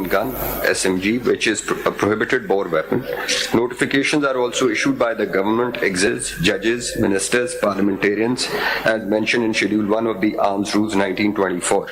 gun, SMG, which is a prohibited bore weapon. Notifications are also issued by the government, exiles, judges, ministers, parliamentarians, as mentioned in Schedule 1 of the Arms Rules 1924.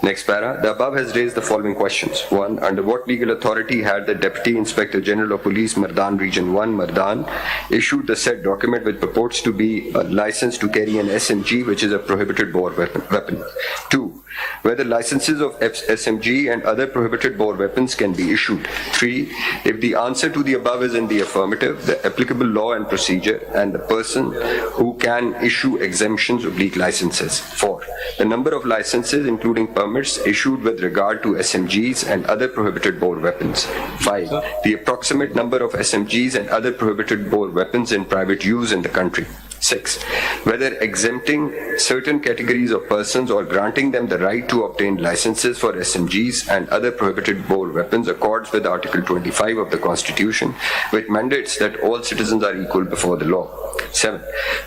Next para. The above has raised the following questions. 1. Under what legal authority had the Deputy Inspector General of Police, Mardan Region 1, Mardan, issued the said document which purports to be a license to carry an SMG, which is a prohibited bore weapon? 2. Whether licenses of SMG and other prohibited bore weapons can be issued. 3. If the answer to the above is in the affirmative, the applicable law and procedure and the person who can issue exemptions oblique licenses. 4. The number of licenses, including permits, issued with regard to SMGs and other prohibited bore weapons. 5. The approximate number of SMGs and other prohibited bore weapons in private use in the country. 6. Whether exempting certain categories of persons or granting them the right to obtain licenses for SMGs and other prohibited bore weapons accords with Article 25 of the Constitution, which mandates that all citizens are equal before the law. 7.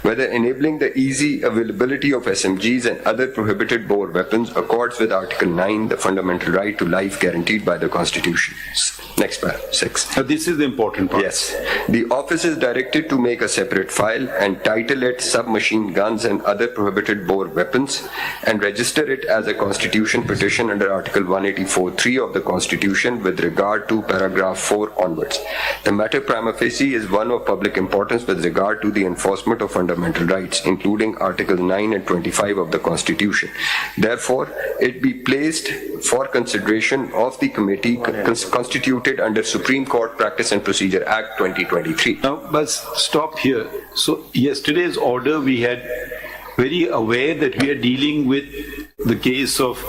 Whether enabling the easy availability of SMGs and other prohibited bore weapons accords with Article 9, the fundamental right to life guaranteed by the Constitution. Next paragraph. 6. This is the important part. Yes. The office is directed to make a separate file and title it Submachine Guns and Other Prohibited Bore Weapons and register it as a Constitution petition under Article 184(3) of the Constitution with regard to paragraph 4 onwards. The matter prima facie is one of public importance with regard to the enforcement of fundamental rights, including Articles 9 and 25 of the Constitution. Therefore, it be placed for consideration of the committee constituted under Supreme Court Practice and Procedure Act 2023. Now, but stop here. So, yesterday's order, we had very aware that we are dealing with the case of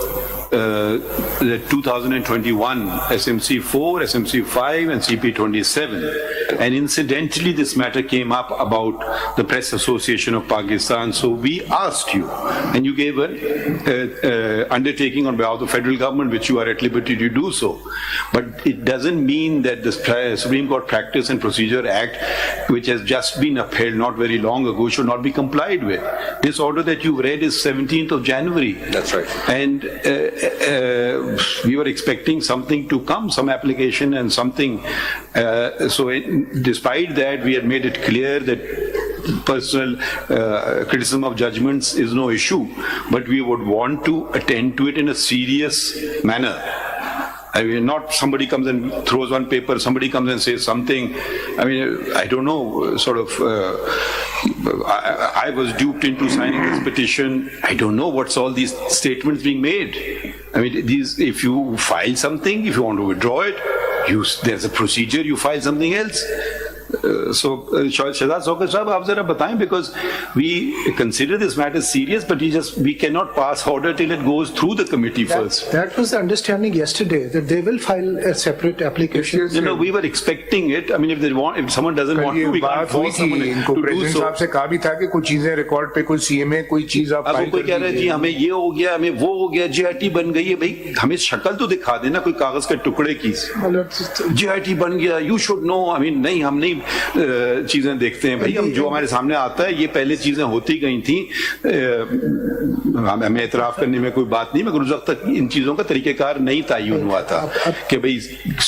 the 2021 SMC4, SMC5 and CP27. And incidentally, this matter came up about the Press Association of Pakistan. So we asked you, and you gave an undertaking on behalf of the federal government, which you are at liberty to do so. But it doesn't mean that the Supreme Court Practice and Procedure Act, which has just been upheld not very long ago, should not be complied with. This order that you read is 17th of January. That's right. And we were expecting something to come, some application and something. Despite that, we had made it clear that personal criticism of judgments is no issue, but we would want to attend to it in a serious manner. I mean, not somebody comes and throws one paper, somebody comes and says something. I mean, I don't know, sort of, I was duped into signing this petition. I don't know what's all these statements being made. I mean, if you file something, if you want to withdraw it, there's a procedure, you file something else. So, Shahzad Chowk Charsadda, आप जरा बताएं, because we consider this matter serious, but we cannot pass order till it goes through the committee first. That was the understanding yesterday, that they will file a separate application. You know, we were expecting it. I mean, if someone doesn't want to, we can't force someone to do so. साहब से कहा भी था कि कुछ चीजें record पे कोई सीएमए कोई चीज आप अब कोई कह रहा है जी हमें ये हो गया, हमें वो हो गया, जीआईटी बन गई है। भाई हमें शक्ल तो दिखा देना कोई कागज के टुकड़े की। जीआईटी बन गया, you should know. I mean, नहीं, हम नहीं चीजें देखते हैं भाई, हम जो हमारे सामने आता है ये पहले चीजें होती गई थी, हमें एतराफ करने में कोई बात नहीं, मगर उस वक्त तक इन चीजों का तरीकेकार नहीं तयन हुआ था कि भाई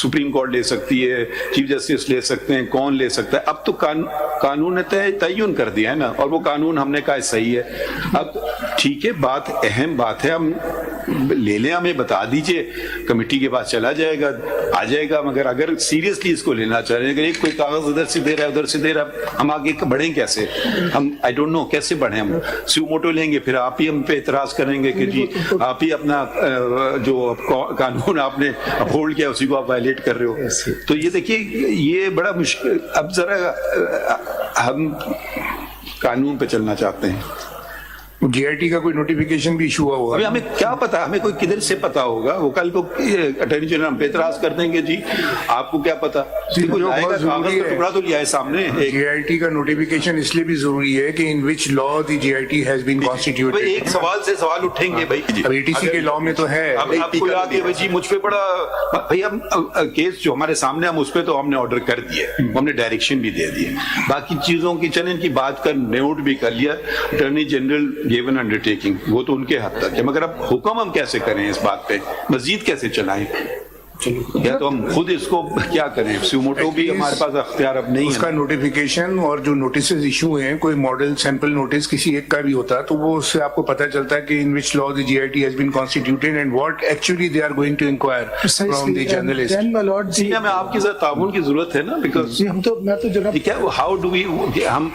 सुप्रीम कोर्ट ले सकती है, चीफ जस्टिस ले सकते हैं, कौन ले सकता है। अब तो कानून ने तयन कर दिया है ना, और वो कानून हमने कहा सही है। अब ठीक है, बात अहम बात है, हम ले लें, हमें बता दीजिए, कमेटी के पास चला जाएगा, आ जाएगा। मगर अगर सीरियसली इसको लेना चाह रहे हैं, कोई कागज उधर से दे रहा है उधर से दे रहा है, हम आगे बढ़ें कैसे? हम आई डोंट नो कैसे बढ़े। हम सुमोटो लेंगे, फिर आप ही हम पे इतराज करेंगे कि जी आप ही अपना जो कानून आपने अपहोल्ड किया उसी को आप वायलेट कर रहे हो। तो ये देखिए, ये बड़ा मुश्किल। अब जरा हम कानून पे चलना चाहते हैं। जीआईटी का कोई नोटिफिकेशन भी इशू हुआ अभी हमें क्या पता, हमें कोई किधर से पता होगा? वो कल को अटॉर्नी जनरल हम पे इतराज कर देंगे, जी आपको क्या पता? कागज का टुकड़ा तो लिया है सामने। जीआईटी का नोटिफिकेशन इसलिए भी जरूरी है कि in which law the GIT has been constituted. एक सवाल से सवाल उठेंगे भाई, अब एटीसी के लॉ में तो है। अब आपको याद है भाई जी, मुझ पे बड़ा भाई, हम केस जो हमारे सामने, हम उस पे तो हमने ऑर्डर कर दिए, हमने डायरेक्शन भी दे दिए, बाकी चीजों की चलें की बात कर नोट भी कर लिया। अटॉर्नी जनरल गिवन अंडरटेकिंग, वो तो उनके हद तक है, मगर अब हुक्म हम कैसे करें इस बात पे, मजीद कैसे चलाएं? یا تو ہم خود اس کو کیا کریں, سیوموٹو بھی ہمارے پاس اختیار اب نہیں ہے. اس کا نوٹیفیکیشن اور جو نوٹسز ایشو ہیں, کوئی ماڈل سیمپل نوٹس کسی ایک کا بھی ہوتا تو وہ اس سے آپ کو پتہ چلتا ہے کہ ان وچ لا دی GIT has been constituted and what actually they are going to inquire from the journalist. Then my lord, ہمیں آپ کی تعاون کی ضرورت ہے نا, بیکاز میں تو جناب ہاؤ ڈو وی, ہم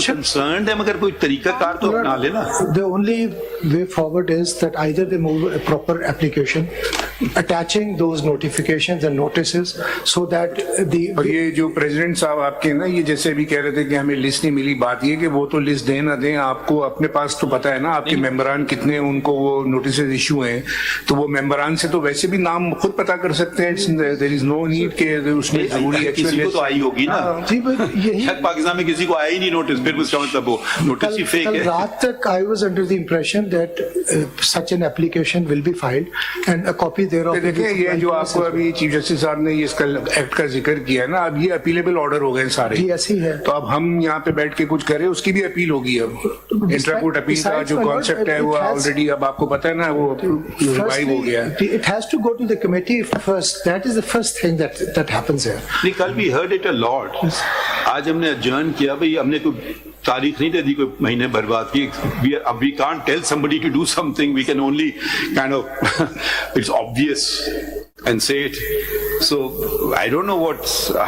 کنسرنڈ ہیں مگر کوئی طریقہ کار تو اپنا لینا. the only way forward is that either they move a proper application attaching those notifications and notices so that the اور یہ جو پریزیڈنٹ صاحب آپ کے نا, یہ جیسے بھی کہہ رہے تھے کہ ہمیں لسٹ نہیں ملی, بات یہ کہ وہ تو لسٹ دیں نہ دیں, آپ کو اپنے پاس تو پتا ہے نا آپ کے ممبران کتنے, ان کو وہ نوٹسز ایشو ہیں, تو وہ ممبران سے تو ویسے بھی نام خود پتا کر سکتے ہیں. دیر از نو نیڈ کہ اس میں ضروری کسی کو تو آئی ہوگی نا. جی یہی پاکستان میں کسی کو آیا ہی نہیں نوٹس, پھر اس کا مطلب وہ نوٹس ہی فیک ہے. رات تک I was under the impression that such an application will be filed and a copy thereof. دیکھیں یہ جو آپ کو ابھی چیف جسٹس صاحب نے اس کا ایکٹ کا ذکر کیا ہے نا, اب یہ اپیلیبل آرڈر ہو گئے سارے. جی ایسی ہے. تو اب ہم یہاں پہ بیٹھ کے کچھ کریں, اس کی بھی اپیل ہوگی. اب انٹرا کورٹ اپیل کا جو کانسیپٹ ہے وہ آلریڈی اب آپ کو پتا ہے نا وہ ریوائیو ہو گیا ہے. It has to go to the committee first. That is the first thing that happens here. کل we heard it a lot. آج ہم نے adjourn کیا, بھائی ہم نے کوئی تاریخ نہیں دے دی, کوئی مہینے برباد کی. We can't tell somebody to do something, we can only kind of it's obvious and say it. So I don't know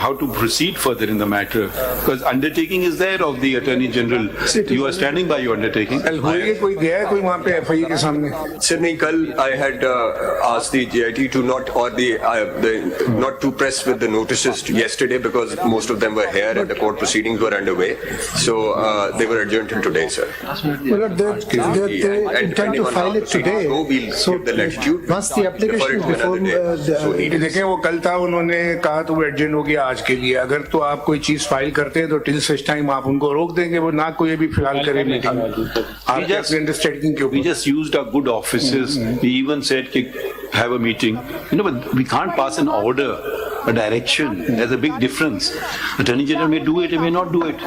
how to proceed further in the matter, because undertaking is there of the Attorney General. You are standing by your undertaking. کل ہوئے کوئی گیا ہے کوئی وہاں پہ FIA کے سامنے؟ Sir, نہیں, کل I had asked the GIT to not, or the not to press with the notices yesterday because most of them were here and the court proceedings were underway. So they were adjourned till today, sir. Well, they intend to file it today. So give the latitude. Once the application is before دیکھیں وہ کل تھا, انہوں نے کہا تو وہ ایڈجنٹ ہو گیا آج کے لیے. اگر تو آپ کوئی چیز فائل کرتے ہیں تو ٹل سچ ٹائم آپ ان کو روک دیں گے, وہ نہ کوئی بھی فی الحال کرے میٹنگ. آپ کے انڈرسٹینڈنگ کے We just used our good offices. We even said have a meeting. But we can't pass an order, a direction. There's a big difference. Attorney General may do it, he may not do it.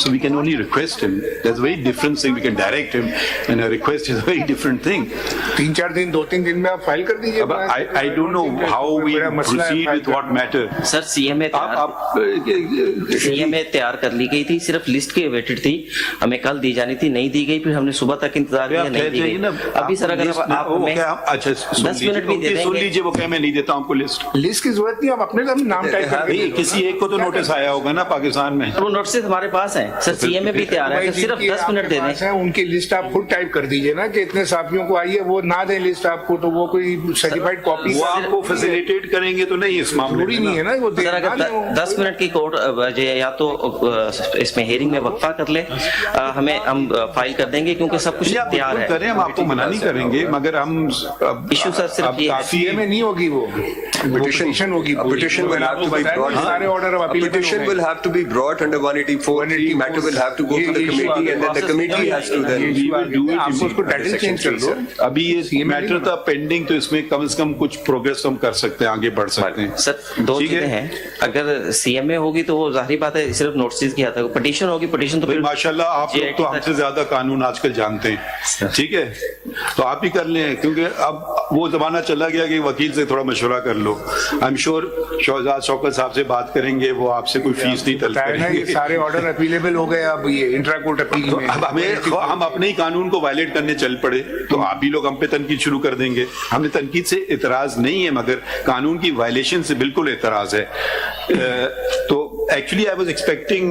So we can only request him. There's a very different thing. We can direct him, and a request is a very different thing. 3-4 دن 2-3 دن میں آپ file کر دیجیے. I don't know how we proceed with what matter. Sir CMA تیار کر لی گئی تھی, صرف لسٹ کی اویٹڈ تھی, ہمیں کل دی جانی تھی, نہیں دی گئی, پھر ہم نے صبح تک انتظار کیا, نہیں دی گئی. ابھی سر اگر آپ ہمیں 10 منٹ بھی دے دیں سن لیجیے, وہ کہ میں نہیں دیتا ہوں آپ کو لسٹ کی ضرورت نہیں, آپ اپنے نام ٹائپ کر دیجیے. کسی ایک کو تو نوٹس آیا ہوگا نا پاکستان میں, وہ نوٹسز ہمارے پاس ہیں سر, CMA بھی تیار ہے, صرف 10 منٹ دے دیں. ان کی لسٹ آپ خود ٹائپ کر دیجیے نا کہ اتنے صحافیوں کو آئی ہے, وہ نہ دیں لسٹ آپ کو, تو وہ کوئی سرٹیفائڈ کاپی وہ آپ کو فیسیلیٹیٹ کریں گے تو نہیں, اس معاملے ضروری نہیں ہے نا. وہ سر اگر 10 منٹ کی کورٹ یا تو اس میں ہیئرنگ میں وقفہ کر لے, ہم فائل کر دیں گے کیونکہ سب کچھ تیار ہے. کریں, ہم آپ کو منع نہیں کریں گے, مگر ہم ایشو سر صرف یہ CMA میں نہیں ہوگی, وہ پٹیشن ہوگی. Petition will have to be brought. سارے آرڈر اب appeal Petition will have to be brought under 184. Matter will have to go to the committee, and then the committee has to then. آپ اس کو title change کر دو. ابھی یہ metre تھا pending, تو اس میں کم سے کم کچھ پروگریس ہم کر سکتے ہیں, آگے بڑھ سکتے ہیں. سر 2 چیزیں ہیں, اگر CMA ہوگی تو وہ ظاہری بات ہے, صرف نوٹسز کی آتا ہے. پٹیشن ہوگی, پٹیشن تو ماشاءاللہ آپ لوگ تو ہم سے زیادہ قانون آج کل جانتے ہیں, ٹھیک ہے, تو آپ ہی کر لیں, کیونکہ اب وہ زمانہ چلا گیا کہ وکیل سے تھوڑا مشورہ کر لو. آئی ایم شیور شہزاد شوکت صاحب سے بات کریں گے, وہ آپ سے کوئی فیس نہیں طلب کریں گے. یہ سارے آرڈر اپیلیبل ہو گئے, اب یہ انٹرا کورٹ اپیل میں اب ہم اپنے ہی قانون کو وائلیٹ کرنے چل پڑے تو آپ ہی لوگ ہم پہ تنقید شروع کر دیں گے. ہم نے تنقید سے اعتراض نہیں ہے, مگر قانون کی وائلیشن سے بالکل اعتراض ہے. تو actually I was expecting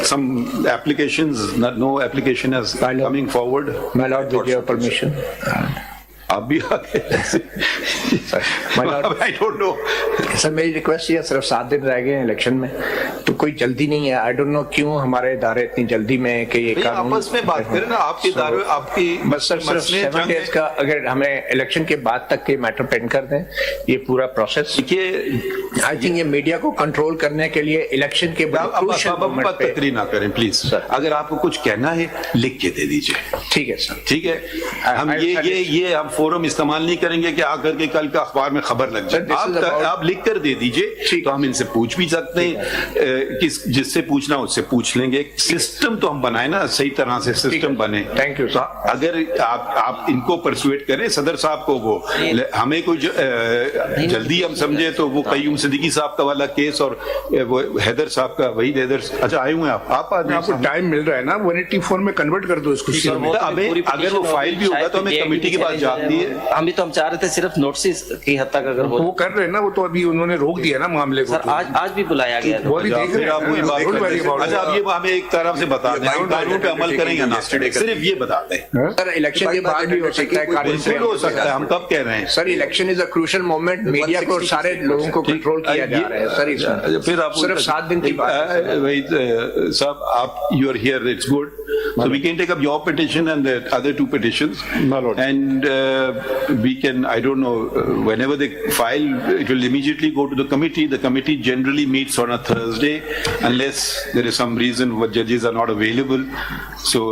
some applications, no application is coming forward. My lord, with your permission. آپ بھی آگے. I don't know. سر میری ریکویسٹ یہ, صرف 7 دن رہ گئے ہیں الیکشن میں, تو کوئی جلدی نہیں ہے. آئی ڈونٹ نو کیوں ہمارے ادارے اتنی جلدی میں کہ یہ قانون آپس میں بات کریں نا, آپ کے ادارے آپ کی بس سر صرف 7 days کا, اگر ہمیں الیکشن کے بعد تک کے میٹر پینڈ کر دیں یہ پورا پروسیس. آئی تھنک یہ میڈیا کو کنٹرول کرنے کے لیے الیکشن کے بعد تقریر نہ کریں پلیز. اگر آپ کو کچھ کہنا ہے لکھ کے دے دیجیے. ٹھیک ہے سر, ٹھیک ہے. ہم یہ ہم فورم استعمال نہیں کریں گے کہ آ کر کے کل کا اخبار میں خبر لگ جائے. آپ لکھ کر دے دیجئے تو ہم ان سے پوچھ بھی سکتے ہیں. जिससे पूछना उससे पूछ लेंगे। सिस्टम तो हम बनाए ना, सही तरह से सिस्टम बने। Thank you. तो अगर आप इनको परसुएट करें सदर साहब को, वो हमें कोई जल्दी हम समझे तो वो कयूम सिद्दीकी साहब का वाला केस और वो हैदर साहब का, वही हैदर, अच्छा आए हुए आप आपको टाइम मिल रहा है ना, 184 में कन्वर्ट कर दो इसको। हमें अगर वो फाइल भी होगा तो हमें कमेटी के पास जाती है। हम भी तो हम चाह रहे थे सिर्फ नोटिस की हद तक अगर वो कर रहे हैं ना, वो तो अभी उन्होंने रोक दिया ना मामले को। सर आज भी बुलाया गया वो भी देख रहे हैं। अच्छा अब ये हमें एक तरफ से बता दें, कानून पे अमल करेंगे ना, सिर्फ ये बता दें। सर इलेक्शन के बाद भी हो सकता है, बिल्कुल हो सकता है, हम कब कह रहे हैं। Sir election is a crucial moment, media को सारे लोगों को कंट्रोल किया जा रहा है सर। फिर आप सिर्फ 7 दिन की बात है। वही साहब, आप you are here, it's good, so we can take up your petition and the other 2 petitions, and we can, I don't know, whenever they file, it will immediately go to the committee. The committee generally meets on a Thursday unless there is some reason why judges are not available. So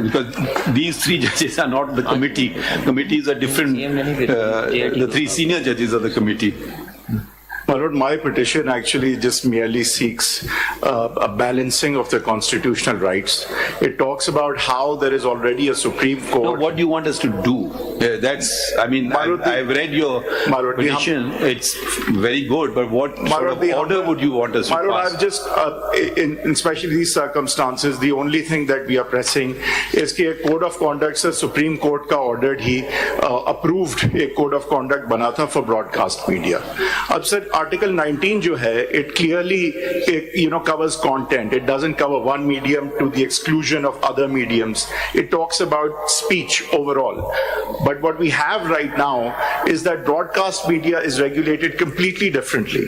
because these 3 judges are not the committee. Committees are different. The 3 senior judges are the committee. My lord, my petition actually just merely seeks a balancing of the constitutional rights. It talks about how there is already a Supreme Court. No, what do you want us to do? That's, I mean, I've read your petition. It's very good, but what sort of order would you want us to pass? My lord, I've just, in especially these circumstances, the only thing that we are pressing is कि एक code of conduct से Supreme Court का ordered ही approved एक code of conduct बना था for broadcast media. अब sir Article 19 जो है, it clearly, covers content. It doesn't cover one medium to the exclusion of other mediums. It talks about speech overall. But what we have right now is that broadcast media is regulated completely differently.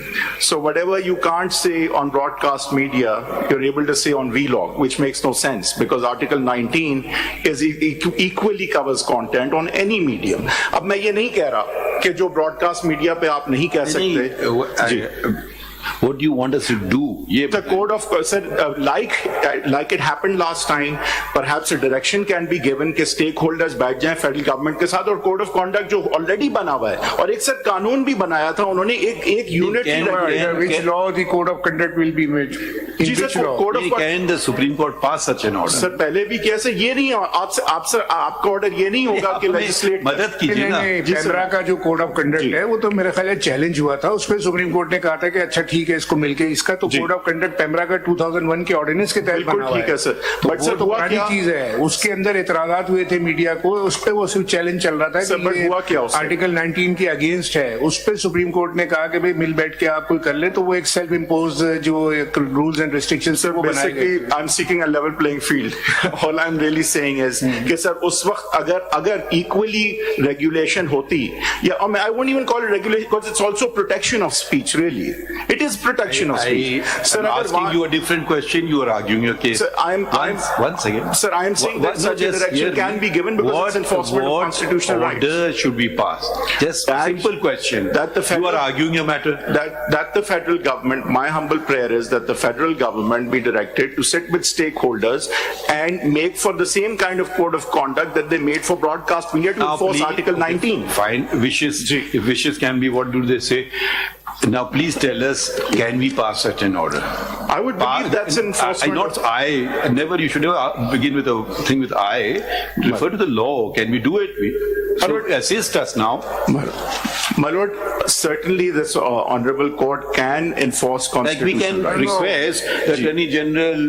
So whatever you can't say on broadcast media, you're able to say on vlog, which makes no sense because Article 19 is equally covers content on any medium. अब मैं ये नहीं कह रहा कि जो broadcast media पे आप नहीं कह सकते। What do you want us to do? The code of, sir, like it happened last time, perhaps a direction can be given कि stakeholders बैठ जाएं federal government के साथ और code of conduct जो already बना हुआ है और एक सर कानून भी बनाया था उन्होंने, एक unit which law the code of conduct will be made? जी sir, code of can the Supreme Court pass such an order? Sir पहले भी कैसे ये नहीं, आपका ऑर्डर ये नहीं होगा कि legislate मदद कीजिए ना। कैमरा का जो कोड ऑफ कंडक्ट है वो तो मेरे ख्याल है चैलेंज हुआ था, उसपे सुप्रीम कोर्ट ने कहा था कि अच्छा ठीक है इसको मिलके, इसका तो कोड ऑफ कंडक्ट पैमरा का 2001 के ऑर्डिनेंस के तहत बना हुआ है। सर, बट सर पुरानी चीज है, उसके अंदर एतराजात हुए थे मीडिया को, उस पे वो सिर्फ चैलेंज चल रहा था कि ये आर्टिकल 19 के अगेंस्ट है। उस पे सुप्रीम कोर्ट ने कहा कि भाई मिल बैठ के आप कोई कर ले, तो वो एक सेल्फ इम्पोज जो रूल्स एंड रिस्ट्रिक्शंस वो बनाए गए। I am seeking a level playing field. All I am really saying is कि सर उस वक्त अगर इक्वली रेगुलेशन होती, या I won't even call it regulation because it's also protection of speech, really it is protection of speech. Sir, I'm asking you a different question. You are arguing your case. Sir, one second. Sir, I am saying that such a direction can be given because it's enforcement of constitutional rights. What order should be passed? Just a simple question. You are arguing your matter. That the federal government, my humble prayer is that the federal government be directed to sit with stakeholders and make for the same kind of code of conduct that they made for broadcast media to enforce Article 19. Fine. Wishes. If wishes can be, what do they say? Now, please tell us, can we pass such an order? I would believe that's enforcement. Never, you should never begin with a thing with I. Refer to the law. Can we do it? So assist us now. My lord, certainly this honorable court can enforce constitutional rights. Like we can request the Attorney General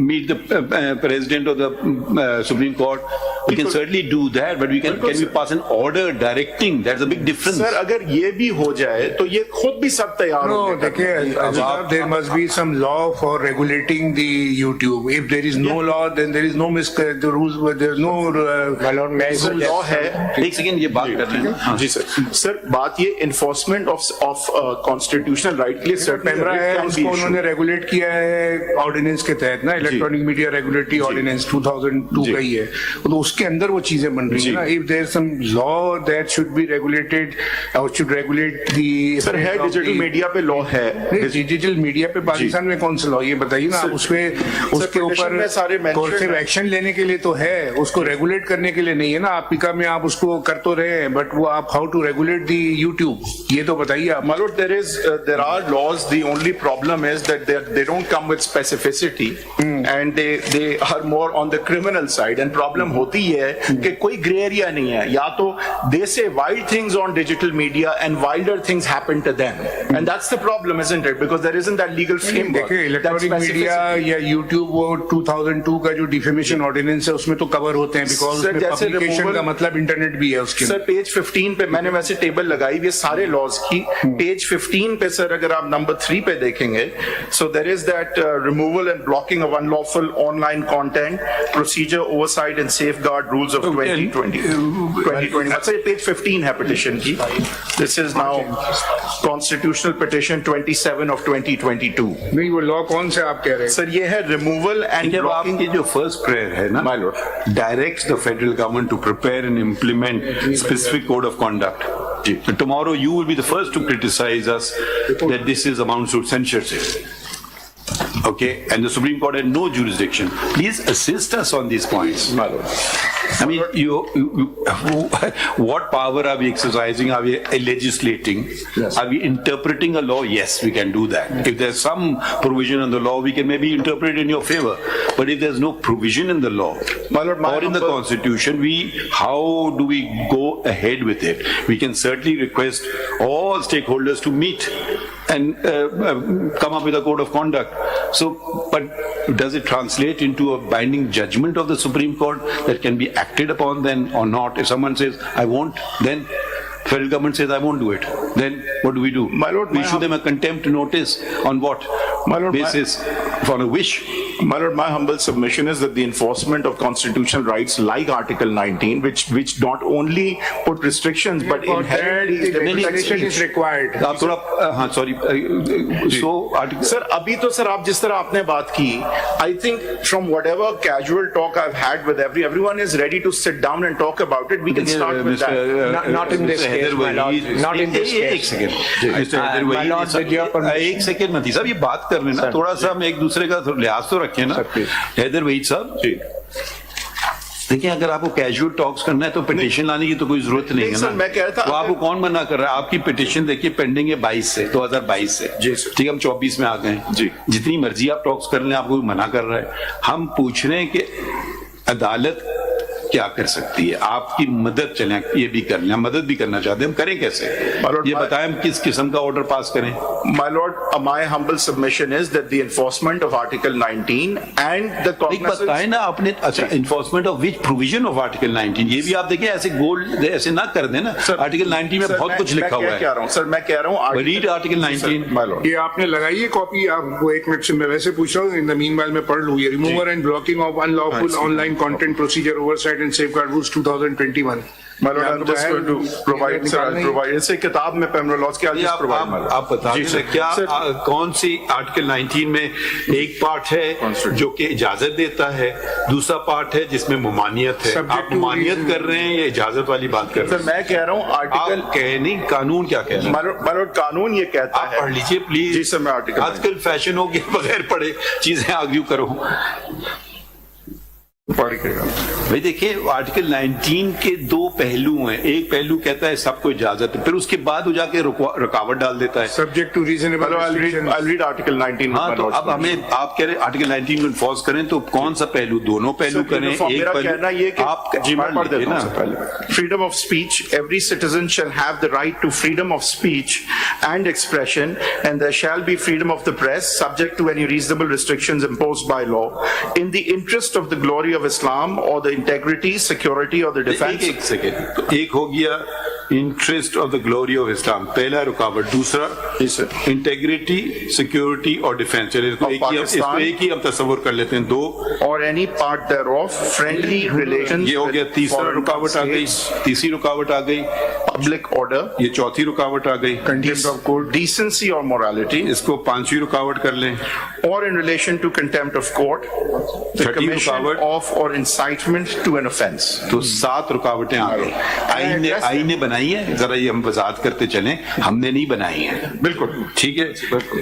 meet the President of the Supreme Court. We can certainly do that, but can we pass an order directing? That's a big difference. Sir, अगर ये भी हो जाए तो ये खुद भी सब तैयार हो। देखिए, there must be some law for regulating the YouTube. If there is no law, then there is no the rules. There is no law है। एक सेकंड, ये बात कर रहे हैं। जी सर, सर बात ये enforcement of constitutional right के लिए पैमरा है, उसको उन्होंने रेगुलेट किया है ऑर्डिनेंस के तहत ना, इलेक्ट्रॉनिक मीडिया रेगुलेटरी ऑर्डिनेंस 2002 का ही है, तो उसके अंदर वो चीजें बन रही है ना। If there some law that should be regulated और शुड रेगुलेट दी, सर है डिजिटल मीडिया पे लॉ है, डिजिटल मीडिया पे पाकिस्तान में कौन सा लॉ, ये बताइए ना आप। उसके ऊपर कोर्सिव एक्शन लेने के लिए तो है, उसको रेगुलेट करने के लिए नहीं है ना। आप पिका में आप उसको कर तो रहे हैं, बट वो आप how to regulate the YouTube, ये तो बताइए आप. My lord, there are laws. The only problem is that they don't come with specificity, and they are more on the criminal side. And problem होती है कि कोई gray area नहीं है. या तो they say wild things on digital media and wilder things happen to them, and that's the problem, isn't it? Because there isn't that legal framework. देखिए electronic media या यूट्यूब वो 2002 का जो डिफेमेशन ऑर्डिनेंस है उसमें तो कवर होते हैं, बिकॉज Sir, जैसे पब्लिकेशन का removal- मतलब इंटरनेट भी है उसके. सर पेज 15 पे मैंने वैसे टेबल लगाई हुई है सारे लॉज की. पेज 15 पे सर अगर आप नंबर 3 पे देखेंगे, so there is that removal and blocking of unlawful online content, procedure, oversight and safeguard rules of 2020. अच्छा ये पेज 15 है पिटिशन की. This is now constitutional petition 27 of 2022. नहीं वो लॉ कौन से आप कह रहे हैं? सर ये है रिमूवल एंड जब ब्लॉकिंग. आपकी जो फर्स्ट प्रेयर है ना, My lord. directs the federal government to prepare and implement specific code of conduct. So tomorrow you will be the first to criticize us that this is amounts to censorship. Okay, and the Supreme Court had no jurisdiction. Please assist us on these points. My lord. I mean, what power are we exercising? Are we legislating? Are we interpreting a law? Yes, we can do that. If there's some provision in the law, we can maybe interpret it in your favor. But if there's no provision in the law My lord, my or in the humble- Constitution, how do we go ahead with it? We can certainly request all stakeholders to meet and come up with a code of conduct. So, but does it translate into a binding judgment of the Supreme Court that can be acted upon then or not? If someone says, I won't, then federal government says, I won't do it. Then what do we do? My lord, we my issue them a contempt notice on what My lord, basis? For a wish? My lord, my humble submission is that the enforcement of constitutional rights like Article 19, which not only put restrictions but inherently Legislation is required. आप थोड़ा हाँ sorry so article sir अभी तो sir आप जिस तरह आपने बात की, I think from whatever casual talk I've had with everyone is ready to sit down and talk about it. We can start with that. Not in this case, my lord. Not in this एक case. Second My lord, with your permission. एक second मत साहब ये बात कर रहे हैं ना, थोड़ा सा हम एक दूसरे का लिहाज तो रखें ना. हैदर वहीद साहब देखिए, अगर आपको कैजुअल टॉक्स करना है तो पिटिशन लाने की तो कोई जरूरत नहीं है सर, ना. मैं कह रहा था तो आपको कौन मना कर रहा है? आपकी पिटिशन देखिए पेंडिंग है 22 से 2022 से. जी सर. ठीक है, हम 24 में आ गए. जी. जितनी मर्जी आप टॉक्स कर लें, आपको कोई मना कर रहा है. हम पूछ रहे हैं कि अदालत क्या कर सकती है, आपकी मदद चलें, ये भी कर लें, हम मदद भी करना चाहते हैं, हम करें कैसे? ये बताएं हम किस किस्म का ऑर्डर पास करें. My lord, my humble submission is that the enforcement of Article 19 and the एक cognizance. बताएं ना आपने. अच्छा, enforcement of which provision of article 19, ये भी आप देखिए ऐसे गोल्ड ऐसे ना कर देना. आर्टिकल 19 में सर, बहुत कुछ लिखा हुआ मैं क्या है. रहा हूँ सर, मैं कह रहा हूँ रीड आर्टिकल 19. My lord. ये आपने लगाई है कॉपी, आपको एक मिनट से मैं वैसे पूछ रहा हूँ, इन द मीनवाइल मैं पढ़ लूँ. ये remover and blocking of unlawful online content, procedure, oversight and safeguard rules 2021. My lord, I'm just going to provide, sir, I'll provide. इसे किताब में penal laws के I'll just provide, my lord. आप बता जी, दीजिए सर. क्या सर, कौन सी article 19 में एक पार्ट है जो कि इजाजत देता है, दूसरा पार्ट है जिसमें ममानियत है. Subject आप to ममानियत reason. कर रहे हैं या इजाजत वाली बात कर रहे सर मैं कह रहा हूँ हैं? आर्टिकल आप कह नहीं, कानून क्या कह रहे हैं? My lord, कानून ये कहता आप है. पढ़ लीजिए प्लीज. जी सर, मैं आर्टिकल. आजकल फैशन हो गया बगैर पढ़े चीजें आर्ग्यू करो. भाई देखिए, आर्टिकल 19 के दो पहलू हैं. एक पहलू कहता है सबको इजाजत है, फिर उसके बाद वो जाके रुकावट डाल देता है. Subject to reasonable restrictions. I'll read Article 19. हाँ, तो अब हमें आप कह रहे हैं आर्टिकल 19 को इन्फोर्स करें, तो कौन सा पहलू? दोनों पहलू करें, एक मेरा कहना ये कि आप जी मैं पढ़ लीजिए देता ना. हूं पहले. Freedom of speech. Every citizen shall have the right to freedom of speech and expression, and there shall be freedom of the press, subject to any reasonable restrictions imposed by law, in the interest of the glory of Islam or the integrity, security or the defense. एक second, तो एक हो गया interest of the glory of Islam, पहला रुकावट. दूसरा integrity, security और defence. चलिए इसको एक ही हम तस्वुर कर लेते हैं. दो or any part thereof, friendly relations. ये हो गया. with तीसरा foreign रुकावट आ गई, states, तीसरी रुकावट आ गई, public order, ये चौथी रुकावट आ गई. contempt of court, decency or morality, इसको पांचवी रुकावट कर लें. or in relation to contempt of court, the Chhathi commission रुकावट. of or incitement to an offense. तो 7 रुकावटें आ गई. आईने बनाई بنائی ہے, ذرا یہ ہم وضاحت کرتے چلیں, ہم نے نہیں بنائی ہے. بالکل ٹھیک ہے.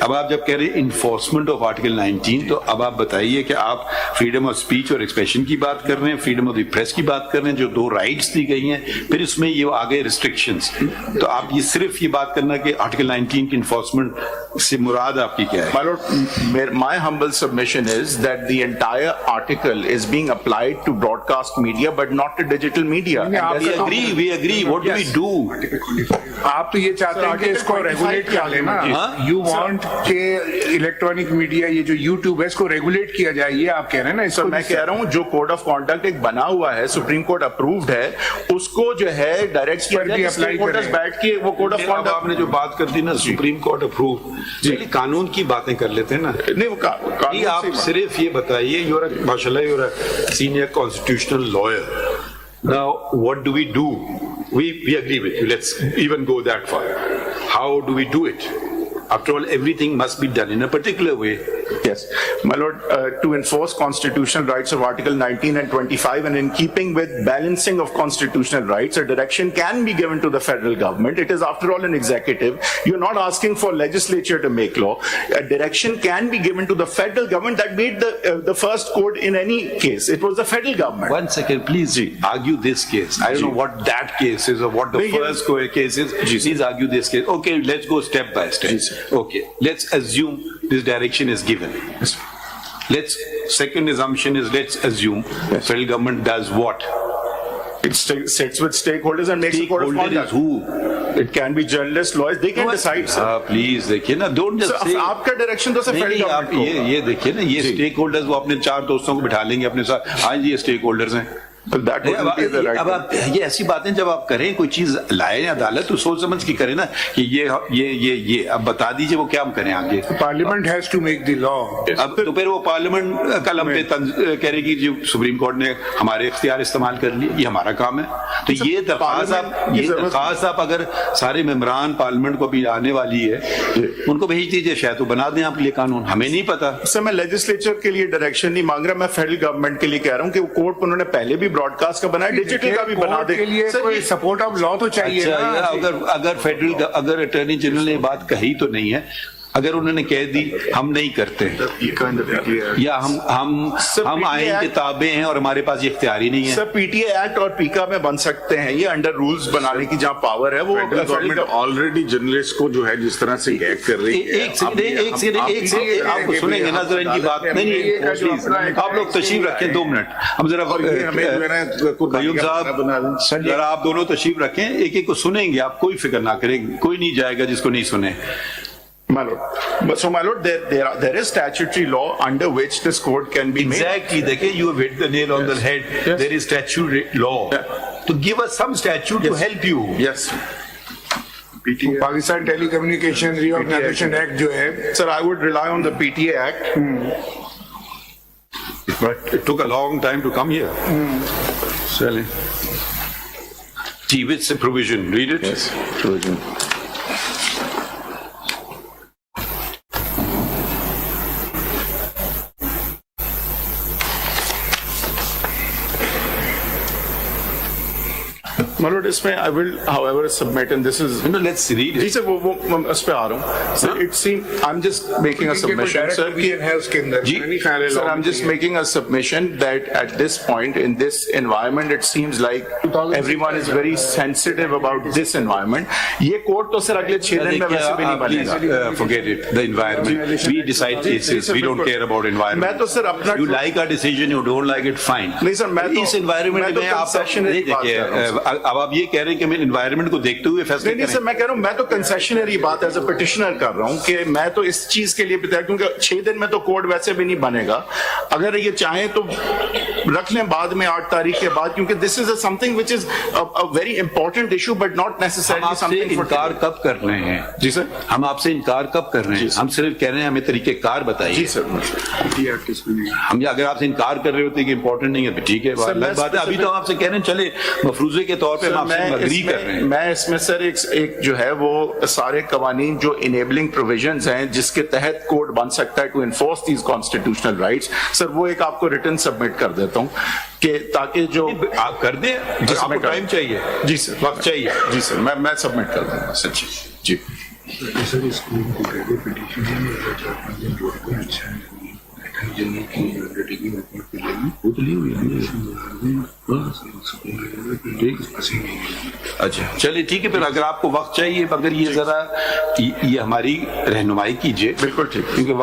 اب آپ جب کہہ رہے ہیں انفورسمنٹ آف آرٹیکل 19, تو اب آپ بتائیے کہ آپ فریڈم آف اسپیچ اور ایکسپریشن کی بات کر رہے ہیں, فریڈم آف دی پریس کی بات کر رہے ہیں, جو 2 رائٹس دی گئی ہیں, پھر اس میں یہ آگے ریسٹرکشنز. تو آپ یہ صرف یہ بات کرنا کہ آرٹیکل 19 کی انفورسمنٹ سے مراد آپ کی کیا ہے؟ My Lord, my humble submission is that the entire article is being applied to broadcast media but not to digital media. We agree. What do we do? آپ تو یہ چاہتے ہیں کہ اس کو ریگولیٹ کیا لینا, یو وانٹ کہ الیکٹرانک میڈیا یہ جو یوٹیوب ہے اس کو ریگولیٹ کیا جائے, یہ آپ کہہ رہے ہیں نا. سر میں کہہ رہا ہوں جو کوڈ آف کانڈکٹ ایک بنا ہوا ہے, سپریم کورٹ اپرووڈ ہے, اس کو جو ہے ڈائریکٹ کیا جائے, اسٹیک ہولڈرز بیٹھ کے وہ کوڈ آف کانڈکٹ. آپ نے جو بات کر دی نا سپریم کورٹ اپروو, قانون کی باتیں کر لیتے ہیں نا. نہیں وہ آپ صرف یہ بتائیے, ماشاء اللہ you are senior constitutional lawyer. Now, what do we do? We agree with you. Let's even go that far. How do we do it? After all, everything must be done in a particular way. Yes, my lord, to enforce constitutional rights of Article 19 and 25, and in keeping with balancing of constitutional rights, a direction can be given to the federal government. It is, after all, an executive. You're not asking for legislature to make law. A direction can be given to the federal government that made the first code in any case. It was the federal government. One second, please argue this case. I don't know what that case is or what the first case is. Please argue this case. Okay, let's go step by step. Okay, let's assume this direction is given. Second assumption is, let's assume federal government does what? It sits with stakeholders and makes a code of conduct. Who? It can be journalists, lawyers, they can decide, sir. Please دیکھیے نا, don't just say. آپ کا direction تو سر federal government کو. یہ دیکھیے نا, یہ اسٹیک ہولڈرز وہ اپنے 4 دوستوں کو بٹھا لیں گے اپنے ساتھ, ہاں جی یہ اسٹیک ہولڈرز ہیں. اب آپ یہ ایسی باتیں جب آپ کریں, کوئی چیز لائیں عدالت, تو سوچ سمجھ کے کریں نا کہ یہ اب بتا دیجئے وہ کیا ہم کریں آگے. Parliament has to make the law. اب تو پھر وہ پارلیمنٹ کل ہم پہ کہہ رہے کہ جو سپریم کورٹ نے ہمارے اختیار استعمال کر لیے, یہ ہمارا کام ہے. تو یہ درخواست آپ اگر سارے ممبران پارلیمنٹ کو بھی آنے والی ہے, ان کو بھیج دیجیے, شاید وہ بنا دیں آپ کے لیے قانون, ہمیں نہیں پتا. سر میں لیجسلیچر کے لیے ڈائریکشن نہیں مانگ رہا, میں فیڈرل گورنمنٹ کے لیے کہہ رہا ہوں کہ وہ کورٹ انہوں نے پہلے بھی براڈ کاسٹ کا بنایا, ڈیجیٹل کا بھی بنا دے. کوئی سپورٹ آف لا تو چاہیے. اگر اٹارنی جنرل نے بات کہی تو نہیں ہے, اگر انہوں نے کہہ دی ہم نہیں کرتے, یا ہم آئین کے تابع ہیں اور ہمارے پاس یہ اختیار ہی نہیں ہے. سر پی ٹی اے ایکٹ اور پیکا میں بن سکتے ہیں, یہ انڈر رولز بنانے کی جہاں پاور ہے, وہ گورنمنٹ آلریڈی جرنلسٹ کو جو ہے جس طرح سے گیگ کر رہی ہے. ایک سیکنڈ آپ کو سنیں گے نا ذرا ان کی بات. نہیں, آپ لوگ تشریف رکھیں 2 منٹ, ہم ذرا قیوم صاحب ذرا آپ دونوں تشریف رکھیں, ایک ایک کو سنیں گے آپ, کوئی فکر نہ کریں, کوئی نہیں جائے گا جس کو نہیں سنے. My lord. So, my lord, there is statutory law under which this code can be made. Exactly. You have hit the nail on the head. Yes. There is statutory law. Yeah. To give us some statute to help you. Yes. Pakistan Telecommunication Reorganization Act جو ہے. Sir, I would rely on the PTA Act. But it took a long time to come here. Sally. With the provision. Read it. Yes. Provision. My lord, اس میں I will, however, submit, and this is. No, let's read it. جی سر وہ اس پہ آ رہا ہوں. Sir, it seems I'm just making a submission, sir. Sir, I'm just making a submission that at this point in this environment, it seems like everyone is very sensitive about this environment. یہ code تو سر اگلے 6 دن میں ویسے بھی نہیں بنے گا. Forget it. The environment. We decide cases. We don't care about environment. میں تو سر اپنا. You like our decision, you don't like it, fine. نہیں سر, میں تو اس environment میں آپ اب آپ یہ کہہ رہے ہیں کہ میں انوائرمنٹ کو دیکھتے ہوئے فیصلے کریں. نہیں سر, میں کہہ رہا ہوں, میں تو کنسیشنری بات ایز اے پٹیشنر کر رہا ہوں کہ میں تو اس چیز کے لیے بتایا, کیونکہ 6 دن میں تو کوڈ ویسے بھی نہیں بنے گا. اگر یہ چاہیں تو رکھ لیں بعد میں 8 تاریخ کے بعد, کیونکہ this is something which is a very important issue but not necessarily something. انکار کب کر رہے ہیں؟ جی سر, ہم آپ سے انکار کب کر رہے ہیں؟ ہم صرف کہہ رہے ہیں ہمیں طریقہ کار بتائیے. جی سر, ہم اگر آپ سے انکار کر رہے ہوتے کہ امپورٹنٹ نہیں ہے تو ٹھیک ہے بات ہے. ابھی تو آپ سے کہہ رہے ہیں چلے مفروضے کے طور طور پہ ہم آپ سے اگری کر رہے ہیں. میں اس میں سر ایک جو ہے وہ سارے قوانین جو انیبلنگ پروویژنز ہیں جس کے تحت کوڈ بن سکتا ہے to enforce these constitutional rights, sir وہ ایک آپ کو ریٹن سبمٹ کر دیتا ہوں کہ تاکہ جو آپ کر دیں. آپ کو ٹائم چاہیے؟ جی سر وقت چاہیے. جی سر میں سبمٹ کر دوں گا سر. جی اچھا چلیے ٹھیک ہے. پھر اگر آپ کو وقت چاہیے اگر یہ ذرا یہ ہماری رہنمائی کیجیے. بالکل ٹھیک. کیونکہ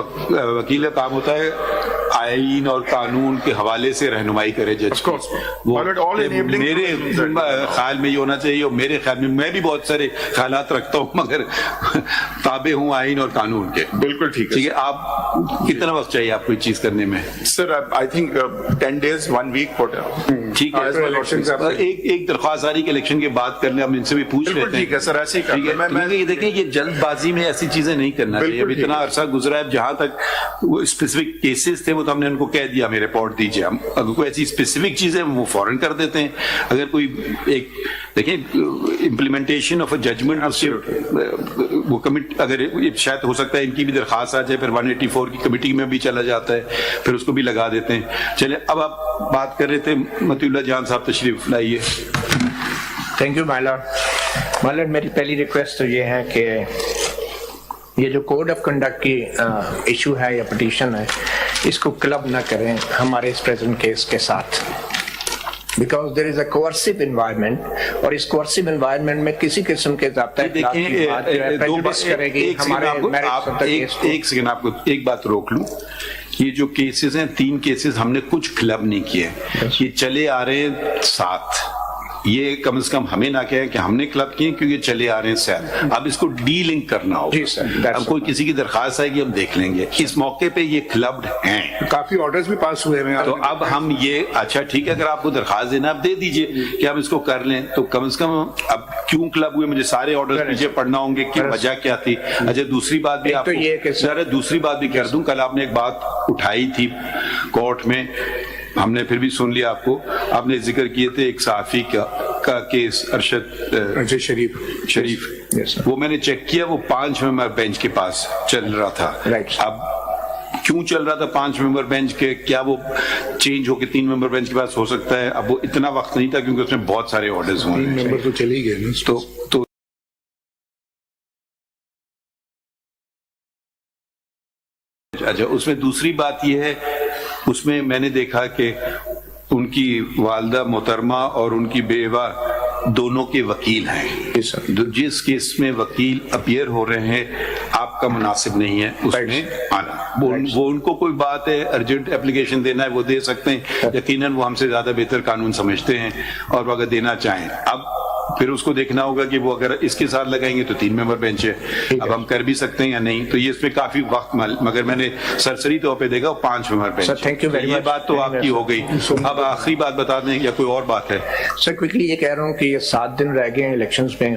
وکیل کا کام ہوتا ہے آئین اور قانون کے حوالے سے رہنمائی کرے جج. میرے خیال میں یہ ہونا چاہیے اور میرے خیال میں میں بھی بہت سارے خیالات رکھتا ہوں مگر تابع ہوں آئین اور قانون کے. بالکل ٹھیک ہے. ٹھیک ہے. آپ کتنا وقت چاہیے آپ کو یہ چیز کرنے میں؟ سر آئی تھنک 10 days 1 week. ٹھیک ہے. ایک درخواست آ رہی کہ الیکشن کے بعد کرنے ہم ان سے بھی پوچھ لیتے ہیں. ٹھیک ہے سر ایسے ہی کیونکہ یہ دیکھیں یہ جلد بازی میں ایسی چیزیں نہیں کرنا چاہیے. اب اتنا عرصہ گزرا ہے جہاں تک وہ اسپیسیفک کیسز تھے وہ تو ہم نے ان کو کہہ دیا ہمیں رپورٹ دیجیے. ہم اگر کوئی ایسی اسپیسیفک چیزیں وہ فوراً کر دیتے ہیں. اگر کوئی ایک دیکھیں امپلیمنٹیشن آف اے ججمنٹ وہ کمیٹی اگر شاید ہو سکتا ہے ان کی بھی درخواست آ جائے پھر 184 کی کمیٹی میں بھی چلا جاتا ہے پھر اس کو بھی لگا دیتے ہیں. چلے اب آپ بات کر رہے تھے مطیع اللہ جان صاحب تشریف لائیے. Thank you my lord. میری پہلی ریکویسٹ تو یہ ہے کہ یہ جو کوڈ آف کنڈکٹ کی ایشو ہے یا پٹیشن ہے اس کو کلب نہ کریں ہمارے اس پریزنٹ کیس کے ساتھ. Because there is a کوئرسو environment اور اس کوئرسو انوائرمنٹ میں کسی قسم کے ضابطہ کرے گی ہمارے. ایک سیکنڈ آپ کو ایک بات روک لوں. یہ جو کیسز ہیں 3 کیسز ہم نے کچھ کلب نہیں کیے. یہ چلے آ رہے ہیں 7. یہ کم از کم ہمیں نہ کہیں کہ ہم نے کلب کیے کیونکہ چلے آ رہے ہیں 7. اب اس کو ڈی لنک کرنا ہوگا. اب کوئی کسی کی درخواست آئے گی ہم دیکھ لیں گے. اس موقع پہ یہ کلبڈ ہیں. کافی آرڈرز بھی پاس ہوئے ہیں. تو اب ہم یہ اچھا ٹھیک ہے اگر آپ کو درخواست دینا آپ دے دیجئے کہ ہم اس کو کر لیں. تو کم از کم اب کیوں کلب ہوئے مجھے سارے آرڈر پیچھے پڑھنا ہوں گے کہ وجہ کیا تھی. اچھا دوسری بات بھی آپ دوسری بات بھی کر دوں. کل آپ نے ایک بات اٹھائی تھی کورٹ میں ہم نے پھر بھی سن لیا. آپ نے ذکر کیے تھے ایک صحافی کا کیس ارشد شریف. وہ میں نے چیک کیا وہ 5 ممبر بینچ کے پاس چل رہا تھا. اب کیوں چل رہا تھا 5 ممبر بینچ کے؟ کیا وہ چینج ہو کے 3 ممبر بینچ کے پاس ہو سکتا ہے؟ اب وہ اتنا وقت نہیں تھا کیونکہ اس میں بہت سارے آرڈرز ہوئے. 3 ممبر تو چلے ہی گئے. تو اچھا اس میں دوسری بات یہ ہے اس میں میں نے دیکھا کہ ان کی والدہ محترمہ اور ان کی بیوہ دونوں کے وکیل ہیں. جس کیس میں وکیل اپیئر ہو رہے ہیں آپ کا مناسب نہیں ہے اس میں آنا. وہ ان کو کوئی بات ہے ارجنٹ اپلیکیشن دینا ہے وہ دے سکتے ہیں. یقیناً وہ ہم سے زیادہ بہتر قانون سمجھتے ہیں اور وہ اگر دینا چاہیں اب پھر اس کو دیکھنا ہوگا کہ وہ اگر اس کے ساتھ لگائیں گے تو 3 ممبر بینچ ہے. اب ہم کر بھی سکتے ہیں یا نہیں. تو یہ اس میں کافی وقت مگر میں نے سرسری طور پہ دیکھا 5 ممبر بینچ. یہ بات تو آپ کی ہو گئی. اب آخری بات بتا دیں یا کوئی اور بات ہے؟ سر کوئکلی یہ کہہ رہا ہوں کہ یہ 7 دن رہ گئے ہیں الیکشنز میں.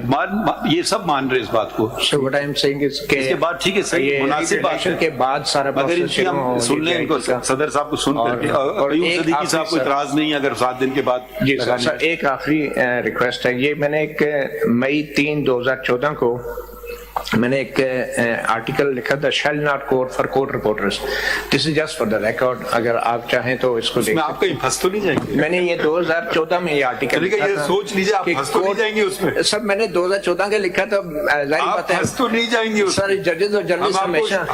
یہ سب مان رہے اس بات کو. So what I'm saying is کہ اس کے بعد ٹھیک ہے صحیح مناسب بات الیکشن کے بعد سارا پروسیس سن لیں ان کو صدر صاحب کو سن کر کے. اور صدیقی صاحب کو اعتراض نہیں اگر 7 دن کے بعد. جی سر ایک آخری ریکویسٹ ہے. یہ میں نے ایک مئی 3 2014 کو میں نے ایک آرٹیکل لکھا تھا shall not court for court reporters. This is just for the record. اگر آپ چاہیں تو اس کو دیکھ. آپ کہیں پھنس تو نہیں جائیں گے؟ میں نے یہ 2014 میں یہ آرٹیکل لکھا تھا. سوچ لیجیے آپ پھنس تو نہیں جائیں گے اس میں. سر میں نے 2014 کا لکھا تھا. ظاہر بات ہے پھنس تو نہیں جائیں گے سر. ججز اور جرنلسٹ ہمیشہ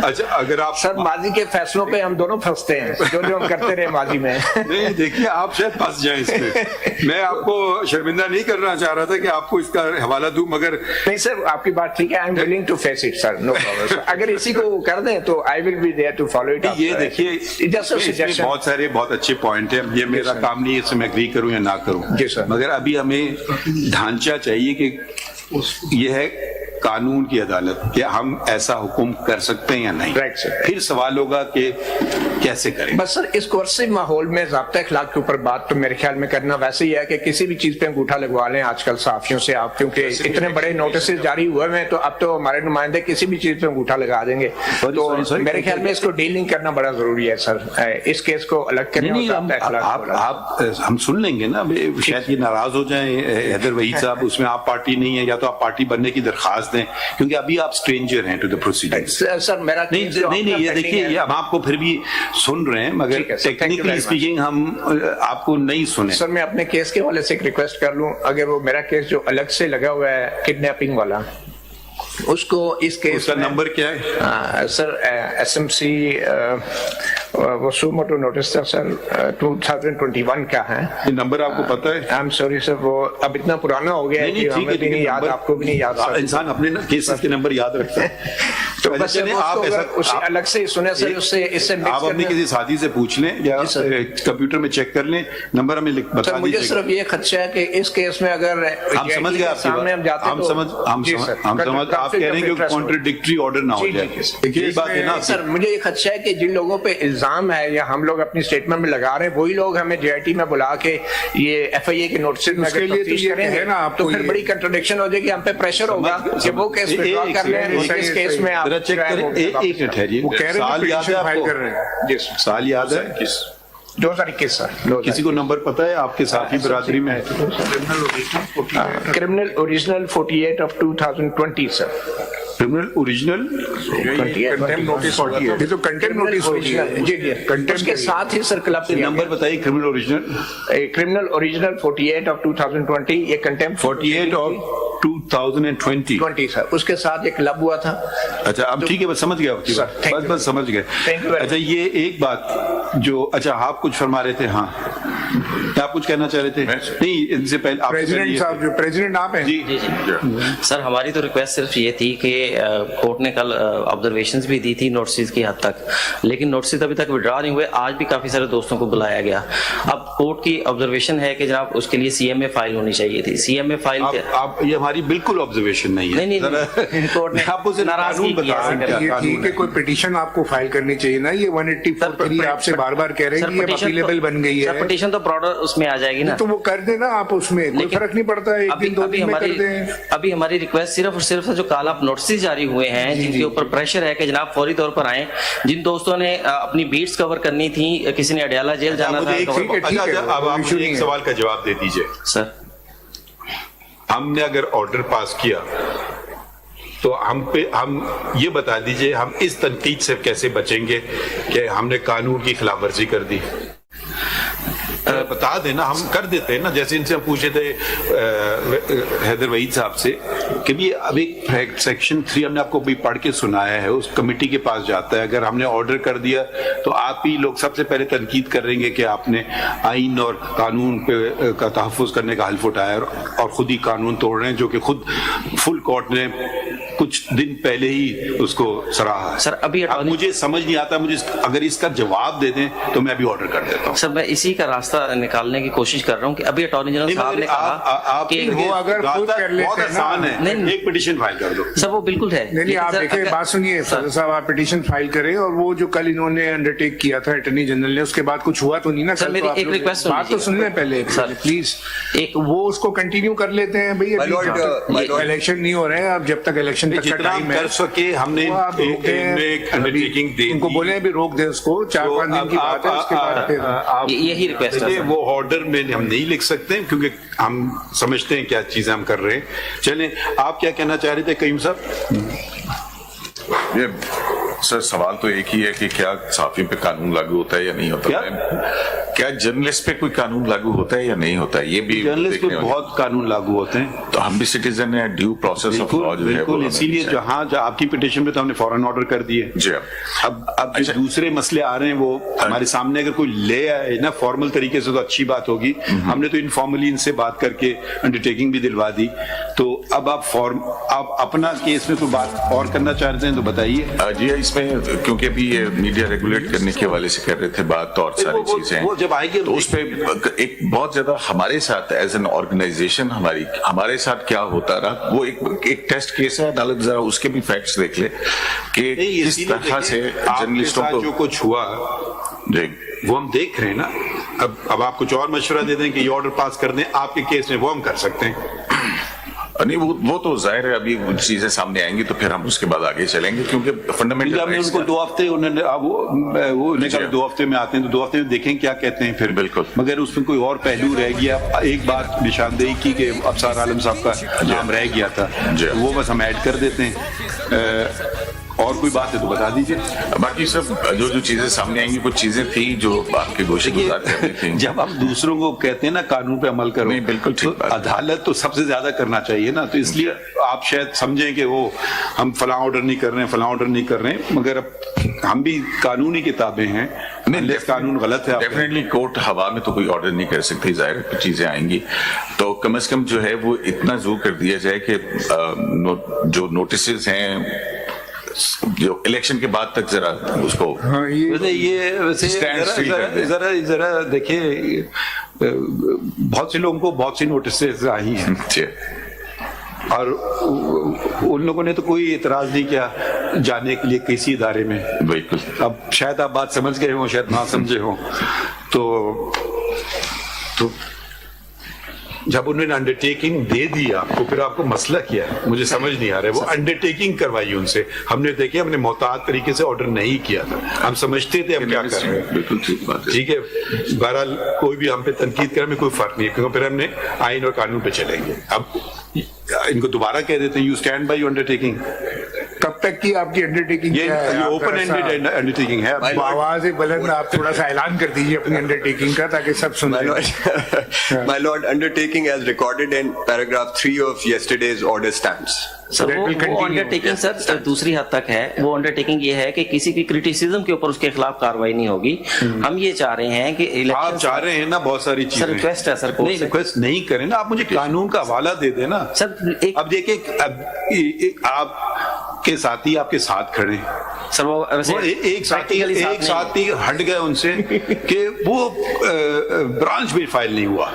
اچھا اگر آپ سر ماضی کے فیصلوں پہ ہم دونوں پھنستے ہیں جو ہم کرتے رہے ماضی میں. نہیں دیکھیے آپ شاید پھنس جائیں اس میں. میں آپ کو شرمندہ نہیں کرنا چاہ رہا تھا کہ آپ کو اس کا حوالہ دوں مگر نہیں سر آپ کی بات ٹھیک ہے. I am willing to face it sir. No problem. اگر اسی کو کر دیں تو I will be there to follow it. یہ دیکھیے بہت سارے بہت اچھے پوائنٹ ہیں. یہ میرا کام نہیں ہے اس میں اگری کروں یا نہ کروں. جی سر. مگر ابھی ہمیں ڈھانچہ چاہیے کہ یہ ہے قانون کی عدالت کیا ہم ایسا حکم کر سکتے ہیں یا نہیں؟ Right, sir. پھر سوال ہوگا کہ کیسے کریں. بس سر اس کورسو ماحول میں ضابطہ اخلاق کے اوپر بات تو میرے خیال میں کرنا ویسے ہی ہے کہ کسی بھی چیز پہ انگوٹھا لگوا لیں آج کل صحافیوں سے آپ, کیونکہ اتنے بڑے نوٹسز جاری ہوئے ہیں تو اب تو ہمارے نمائندے کسی بھی چیز پہ انگوٹھا لگا دیں گے. تو میرے خیال میں اس کو ڈیلنگ کرنا بڑا ضروری ہے سر, اس کیس کو الگ کریں. آپ ہم سن لیں گے نا, شاید یہ ناراض ہو جائیں حیدر وحید صاحب, اس میں آپ پارٹی نہیں ہے, یا تو آپ پارٹی بننے کی درخواست دیں کیونکہ ابھی آپ اسٹرینجر ہیں ٹو دا پروسیڈنگ. سر میرا نہیں یہ دیکھیے یہ ہم آپ کو پھر بھی سن رہے ہیں مگر ٹیکنیکلی اسپیکنگ ہم آپ کو نہیں سنے. سر میں اپنے کیس کے والے سے ایک ریکویسٹ کر لوں, اگر وہ میرا کیس جو الگ سے لگا ہوا ہے کڈنیپنگ والا, اس کو اس کیس کا نمبر کیا ہے سر؟ ایس ایم سی وہ سو موٹو نوٹس تھا سر 2021 کا ہے. یہ نمبر آپ کو پتا ہے؟ آئی ایم سوری سر, وہ اب اتنا پرانا ہو گیا ہے کہ ہمیں بھی نہیں یاد, آپ کو بھی نہیں یاد. انسان اپنے کیسز کے نمبر یاد رکھتا ہے. تو بس آپ اسے الگ سے سنے سر, اس سے آپ اپنے کسی ساتھی سے پوچھ لیں یا کمپیوٹر میں چیک کر لیں, نمبر ہمیں بتا دیجیے. مجھے صرف یہ خدشہ ہے کہ اس کیس میں اگر ہم سمجھ گئے سامنے ہم جاتے ہیں, ہم سمجھ آپ کہہ رہے ہیں کہ کانٹرڈکٹری آرڈر نہ ہو جائے. یہی بات ہے نا سر, مجھے یہ خدشہ ہے کہ جن لوگوں پہ الزام ہے یا ہم لوگ اپنی اسٹیٹمنٹ میں لگا رہے ہیں وہی لوگ ہمیں جے آئی ٹی میں بلا کے یہ ایف آئی اے کے نوٹسز میں تفتیش کریں گے تو پھر بڑی کنٹرڈکشن ہو جائے گی, ہم پہ پریشر ہوگا کہ وہ کیس وڈرا کر لیں, اس کیس میں آپ ایک منٹ ہے جی, سال یاد ہے آپ کو؟ سال یاد ہے 2021 سر. کسی کو نمبر پتا ہے آپ کے ساتھی برادری میں؟ Criminal original 48 of 2020 sir. Criminal original جی جی اس کے ساتھ ہی سر کلب نمبر بتائیے. Criminal original criminal original 48 of 2020 یہ کنٹمپٹ 48 of 2020 سر, اس کے ساتھ یہ کلب ہوا تھا. اچھا اب ٹھیک ہے, بس سمجھ گیا, بس سمجھ گئے. اچھا یہ ایک بات جو, اچھا آپ کچھ فرما رہے تھے, ہاں آپ کچھ کہنا چاہ رہے تھے؟ نہیں ان سے پہلے پریزیڈنٹ صاحب, جو پریزیڈنٹ آپ ہیں. جی جی سر, ہماری تو ریکویسٹ صرف یہ تھی کہ کورٹ نے کل آبزرویشنز بھی دی تھی نوٹسز کی حد تک, لیکن نوٹسز ابھی تک وڈرا نہیں ہوئے. آج بھی کافی سارے دوستوں کو بلایا گیا. اب کورٹ کی آبزرویشن ہے کہ جناب اس کے لیے سی ایم اے فائل ہونی چاہیے تھی. سی ایم اے فائل یہ ہماری بالکل آبزرویشن نہیں ہے. نہیں کورٹ نے ناراضگی کی کوئی پٹیشن آپ کو فائل کرنی چاہیے نا. یہ 184 آپ سے بار بار کہہ رہے ہیں کہ یہ اپیلیبل بن گئی ہے. پٹیشن تو براڈر اس میں آ جائے گی نا, تو وہ کر دیں نا آپ, اس میں کوئی فرق نہیں پڑتا, ایک دن دو دن میں کر دیں. ابھی ہماری ریکویسٹ صرف اور صرف جو کال آپ نوٹسز جاری ہوئے ہیں جن کے اوپر پریشر ہے کہ جناب فوری طور پر آئیں. جن دوستوں نے اپنی بیٹس کور کرنی تھی, کسی نے اڈیالہ جیل جانا تھا. اب آپ مجھے ایک سوال کا جواب دے دیجئے سر. ہم نے اگر آرڈر پاس کیا تو ہم یہ بتا دیجئے ہم اس تنقید سے کیسے بچیں گے کہ ہم نے قانون کی خلاف ورزی کر دی؟ بتا دینا, ہم کر دیتے ہیں نا. جیسے ان سے ہم پوچھے تھے حیدر وحید صاحب سے کہ بھی اب ایک سیکشن 3 ہم نے آپ کو بھی پڑھ کے سنایا ہے, اس کمیٹی کے پاس جاتا ہے. اگر ہم نے آرڈر کر دیا تو آپ ہی لوگ سب سے پہلے تنقید کریں گے کہ آپ نے آئین اور قانون پہ کا تحفظ کرنے کا حلف اٹھایا اور خود ہی قانون توڑ رہے ہیں, جو کہ خود فل کورٹ نے کچھ دن پہلے ہی اس کو سراہا. سر ابھی مجھے سمجھ نہیں آتا, مجھے اگر اس کا جواب دے دیں تو میں ابھی آرڈر کر دیتا ہوں. سر میں اسی کا راستہ نکالنے کی کوشش کر رہا ہوں کہ ابھی اٹارنی جنرل صاحب نے کہا کہ وہ اگر خود کر لیتے ہیں آسان ہے, ایک پٹیشن فائل کر دو. سر وہ بالکل ہے. نہیں آپ دیکھیں, بات سنیے صاحب, آپ پٹیشن فائل کریں, اور وہ جو کل انہوں نے انڈرٹیک کیا تھا اٹارنی جنرل نے, اس کے بعد کچھ ہوا تو نہیں نا. سر میری ایک ریکویسٹ بات تو سن لیں پہلے پلیز. وہ اس کو کنٹینیو کر لیتے ہیں بھائی, الیکشن نہیں ہو رہے ہیں اب, جب تک الیکشن تک کا ٹائم ہے سکے ہم نے ان کو بولے بھی روک دیں اس کو, 4-5 دن کی بات ہے, اس کے بعد یہی ریکویسٹ ہے. وہ آرڈر میں ہم نہیں لکھ سکتے کیونکہ ہم سمجھتے ہیں کیا چیزیں ہم کر رہے ہیں. چلیں آپ کیا کہنا چاہ رہے تھے قیوم صاحب؟ سر سوال تو ایک ہی ہے کہ کیا صحافیوں پہ قانون لاگو ہوتا ہے یا نہیں ہوتا ہے, کیا جرنلسٹ پہ کوئی قانون لاگو ہوتا ہے یا نہیں ہوتا ہے. یہ بھی جرنلسٹ پہ بہت قانون لاگو ہوتے ہیں, تو ہم بھی سٹیزن ہیں, ڈیو پروسیس آف لا جو ہے بالکل, اسی لیے جہاں آپ کی پٹیشن پہ تو ہم نے فوراً آرڈر کر دیے. جی اب جو دوسرے مسئلے آ رہے ہیں وہ ہمارے سامنے اگر کوئی لے آئے نا فارمل طریقے سے تو اچھی بات ہوگی. ہم نے تو انفارملی ان سے بات کر کے انڈرٹیکنگ بھی دلوا دی. تو اب آپ اپنا کیس میں کوئی بات اور کرنا چاہتے ہیں تو بتائیے. جی اس इसमें क्योंकि अभी ये मीडिया रेगुलेट करने के हवाले से कर रहे थे बात और सारी चीजें, वो जब आएंगे तो उस पे एक बहुत ज्यादा हमारे साथ एज एन ऑर्गेनाइजेशन हमारे साथ क्या होता रहा, वो एक टेस्ट केस है। अदालत जरा उसके भी फैक्ट्स देख ले कि किस तरह से जर्नलिस्टों को जो कुछ हुआ जी वो हम देख रहे हैं ना। अब आप कुछ और मशवरा दे दें कि ये ऑर्डर पास कर दें आपके केस में, वो हम कर सकते हैं। नहीं वो तो जाहिर है अभी चीजें सामने आएंगी तो फिर हम उसके बाद आगे चलेंगे, क्योंकि फंडामेंटल हमने उनको 2 हफ्ते उन्होंने वो कहा 2 हफ्ते में आते हैं तो 2 हफ्ते में देखें क्या कहते हैं फिर। बिल्कुल। मगर उसमें कोई और पहलू रह गया, एक बात निशानदेही की कि अफसार आलम साहब का नाम रह गया था, वो बस हम ऐड कर देते हैं। और कोई बात है तो बता दीजिए। बाकी सब जो चीजें सामने आएंगी कुछ चीजें थी जो आपके गोशे गुजार करनी थी। जब हम दूसरों को कहते हैं ना कानून पे अमल करो, नहीं बिल्कुल ठीक तो अदालत तो सबसे ज्यादा करना चाहिए ना। तो इसलिए आप शायद समझें कि वो हम फलां ऑर्डर नहीं कर रहे हैं, फलां ऑर्डर नहीं कर रहे हैं, मगर अब हम भी कानूनी किताबें हैं। नहीं कानून गलत है, डेफिनेटली कोर्ट हवा में तो कोई ऑर्डर नहीं कर सकती, जाहिर है चीजें आएंगी। तो कम से कम जो है वो इतना जरूर कर दिया जाए कि जो नोटिस हैं जो इलेक्शन के बाद तक जरा उसको वैसे जरा देखिए, बहुत से लोगों को बहुत सी नोटिस आई हैं और उन लोगों ने तो कोई एतराज नहीं किया जाने के लिए किसी इदारे में। बिल्कुल। अब शायद आप बात समझ गए हो, शायद ना समझे हो। तो जब उन्होंने अंडरटेकिंग दे दी आपको, फिर आपको मसला क्या है मुझे समझ नहीं आ रहा है। वो अंडरटेकिंग करवाई उनसे, हमने देखे हमने मोहतात तरीके से ऑर्डर नहीं किया था, हम समझते थे हम क्या कर रहे हैं। बिल्कुल ठीक बात है। ठीक है, बहरहाल कोई भी हम पे तनकीद करे में कोई फर्क नहीं है, क्योंकि फिर हमने आइन और कानून पे चलेंगे। अब इनको दोबारा कह देते हैं you stand by your undertaking. कब तक की आपकी अंडरटेकिंग? ये ओपन एंडेड अंडरटेकिंग है। आवाज बुलंद, आप थोड़ा सा ऐलान कर दीजिए अपनी अंडरटेकिंग का ताकि सब सुन लें। My lord, undertaking as recorded in paragraph 3 of yesterday's order stands. Sir वो अंडरटेकिंग सर दूसरी हद तक है। वो अंडरटेकिंग ये है कि किसी की क्रिटिसिज्म के ऊपर उसके खिलाफ कार्रवाई नहीं होगी। हम ये चाह रहे हैं कि आप चाह रहे हैं ना बहुत सारी चीजें। सर रिक्वेस्ट है सर, नहीं रिक्वेस्ट नहीं करें ना, आप मुझे कानून का हवाला दे देना सर। अब देखिए आप के साथी आपके साथ खड़े सर, वो एक साथी हट गए उनसे कि वो ब्रांच भी फाइल नहीं हुआ,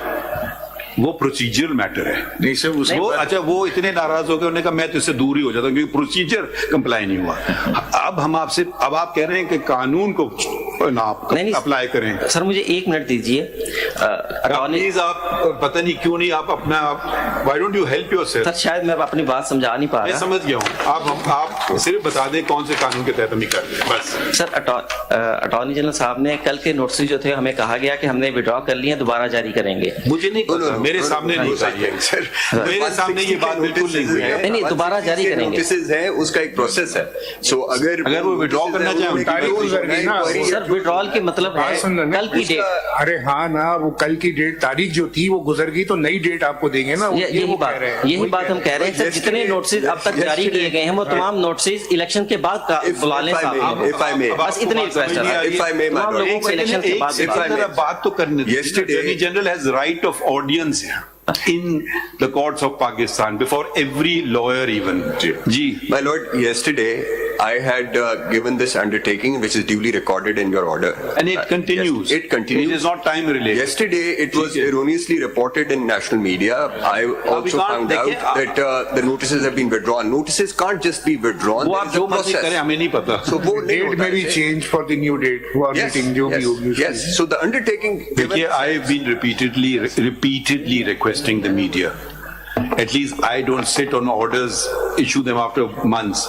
वो प्रोसीजरल मैटर है। नहीं सर वो अच्छा वो इतने नाराज हो गए, उन्होंने कहा मैं तो इससे दूर ही हो जाता हूँ क्योंकि प्रोसीजर कंप्लाई नहीं हुआ। अब हम आपसे अब आप कह रहे हैं कि कानून को ना अप्लाई करें। सर मुझे 1 मिनट दीजिए। प्लीज आप पता नहीं क्यों नहीं आप अपना why don't you help yourself. Sir शायद मैं अपनी बात समझा नहीं पा रहा। मैं समझ गया हूँ, आप सिर्फ बता दें कौन से कानून के तहत हम कर रहे हैं बस। सर अटॉर्नी जनरल साहब ने कल के नोटिस जो थे हमें कहा गया कि हमने विड्रॉ कर लिए, दोबारा जारी करेंगे। मुझे नहीं पता, मेरे सामने नहीं चाहिए सर, मेरे सामने ये बात बिल्कुल नहीं हुई है। नहीं दोबारा जारी करेंगे। नोटिस है, उसका एक प्रोसेस है। सो अगर वो विड्रॉ करना चाहे सर विड्रॉल के मतलब है कल की डेट। अरे हाँ ना, वो कल की डेट तारीख जो थी वो गुजर गई, तो नई डेट आपको देंगे ना। यही बात हम कह रहे हैं सर, जितने नोटिस अब तक जारी किए गए हैं वो तमाम नोटिस इलेक्शन के बाद बुला लें साहब। बस इतनी रिक्वेस्ट है। तमाम लोगों को इलेक्शन के बाद बात तो करने दीजिए। Attorney general has right of audience in the courts of Pakistan before every lawyer even. Ji. My lord, yesterday I had given this undertaking which is duly recorded in your order. And it continues. Yes, it continues. It is not time related. Yesterday it was erroneously reported in national media. I also found out that the notices have been withdrawn. Notices can't just be withdrawn. वो आप जो मर्जी करें हमें नहीं पता. So वो date may be changed for the new date. Yes. So the undertaking. देखिए I have been repeatedly requesting the media. At least I don't sit on orders, issue them after months.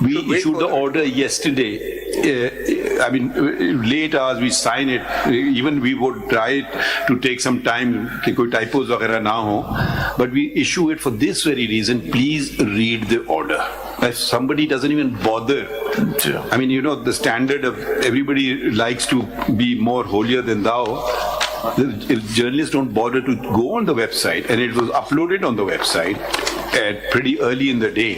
We issued the order yesterday. I mean, late hours we sign it. Even we would try to take some time कि कोई typos वगैरह ना हो. But we issue it for this very reason. Please read the order. If somebody doesn't even bother, I mean, you know, the standard of everybody likes to be more holier than thou. If journalists don't bother to go on the website, and it was uploaded on the website at pretty early in the day,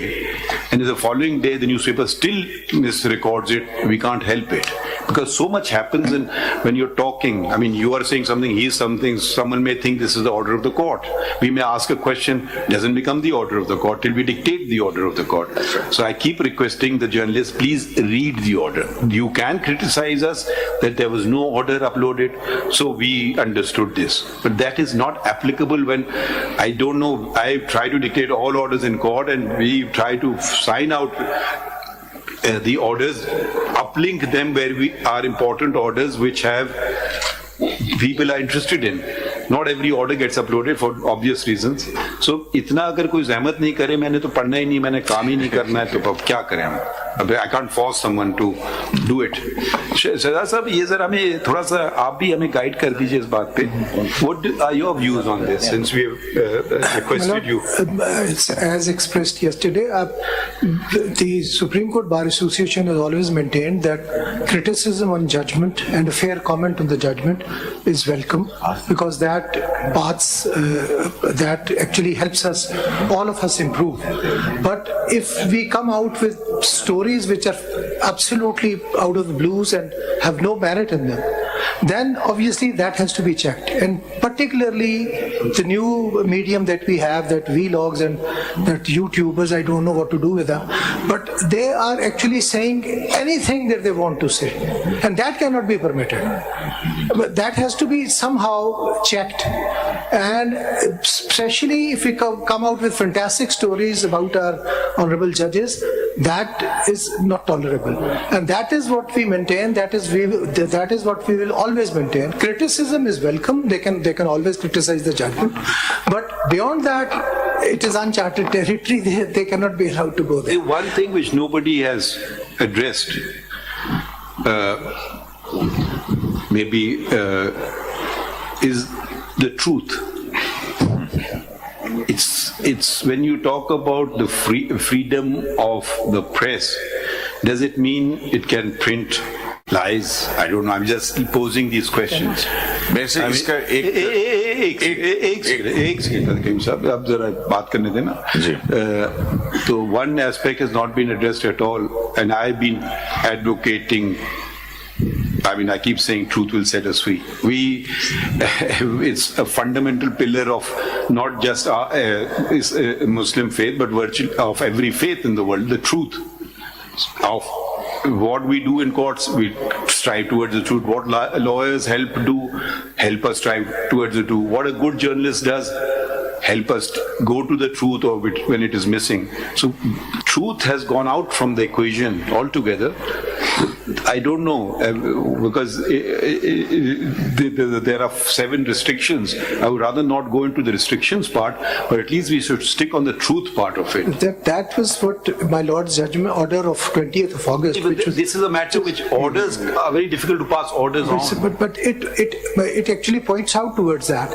and the following day the newspaper still misrecords it, we can't help it. because so much happens when you're talking. I mean, you are saying something, he's something, someone may think this is the order of the court. We may ask a question, doesn't become the order of the court till we dictate the order of the court. So I keep requesting the journalists, please read the order. You can criticize us that there was no order uploaded, so we understood this. But that is not applicable when, I don't know, I try to dictate all orders in court and we try to sign out the orders, uplink them where we are important orders which have people are interested in. Not every order gets uploaded for obvious reasons. So इतना अगर कोई ज़हमत नहीं करे, मैंने तो पढ़ना ही नहीं, मैंने काम ही नहीं करना है, तो अब क्या करें हम? अब I can't force someone to do it. Shahzad साहब, ये जरा हमें थोड़ा सा आप भी हमें गाइड कर दीजिए इस बात पे. What are your views on this? Since we have requested you. As expressed yesterday, the Supreme Court Bar Association has always maintained that criticism on judgment and a fair comment on the judgment is welcome, because that actually helps us, all of us, improve. But if we come out with stories which are absolutely out of the blues and have no merit in them, then obviously that has to be checked. And particularly the new medium that we have, that vlogs and that YouTubers, I don't know what to do with them, but they are actually saying anything that they want to say, and that cannot be permitted. But that has to be somehow checked, and especially if we come out with fantastic stories about our honorable judges, that is not tolerable, and that is what we maintain. That is what we will always maintain. Criticism is welcome. They can always criticize the judgment, but beyond that, it is uncharted territory. They cannot be allowed to go there. One thing which nobody has addressed, maybe, is the truth. It's when you talk about the freedom of the press, does it mean it can print lies? I don't know. I'm just posing these questions. वैसे इसका एक second साहब, आप जरा बात करने देना जी. तो one aspect has not been addressed at all, and I've been advocating. I mean, I keep saying truth will set us free. It's a fundamental pillar of not just Muslim faith, but virtually of every faith in the world. The truth of what we do in courts, we strive towards the truth. What lawyers help us strive towards the truth. What a good journalist does, help us go to the truth or when it is missing. So truth has gone out from the equation altogether. I don't know, because there are 7 restrictions. I would rather not go into the restrictions part, but at least we should stick on the truth part of it. That was what my Lord's judgment order of 20th of August. This is a matter which orders are very difficult to pass orders on. But it actually points out towards that.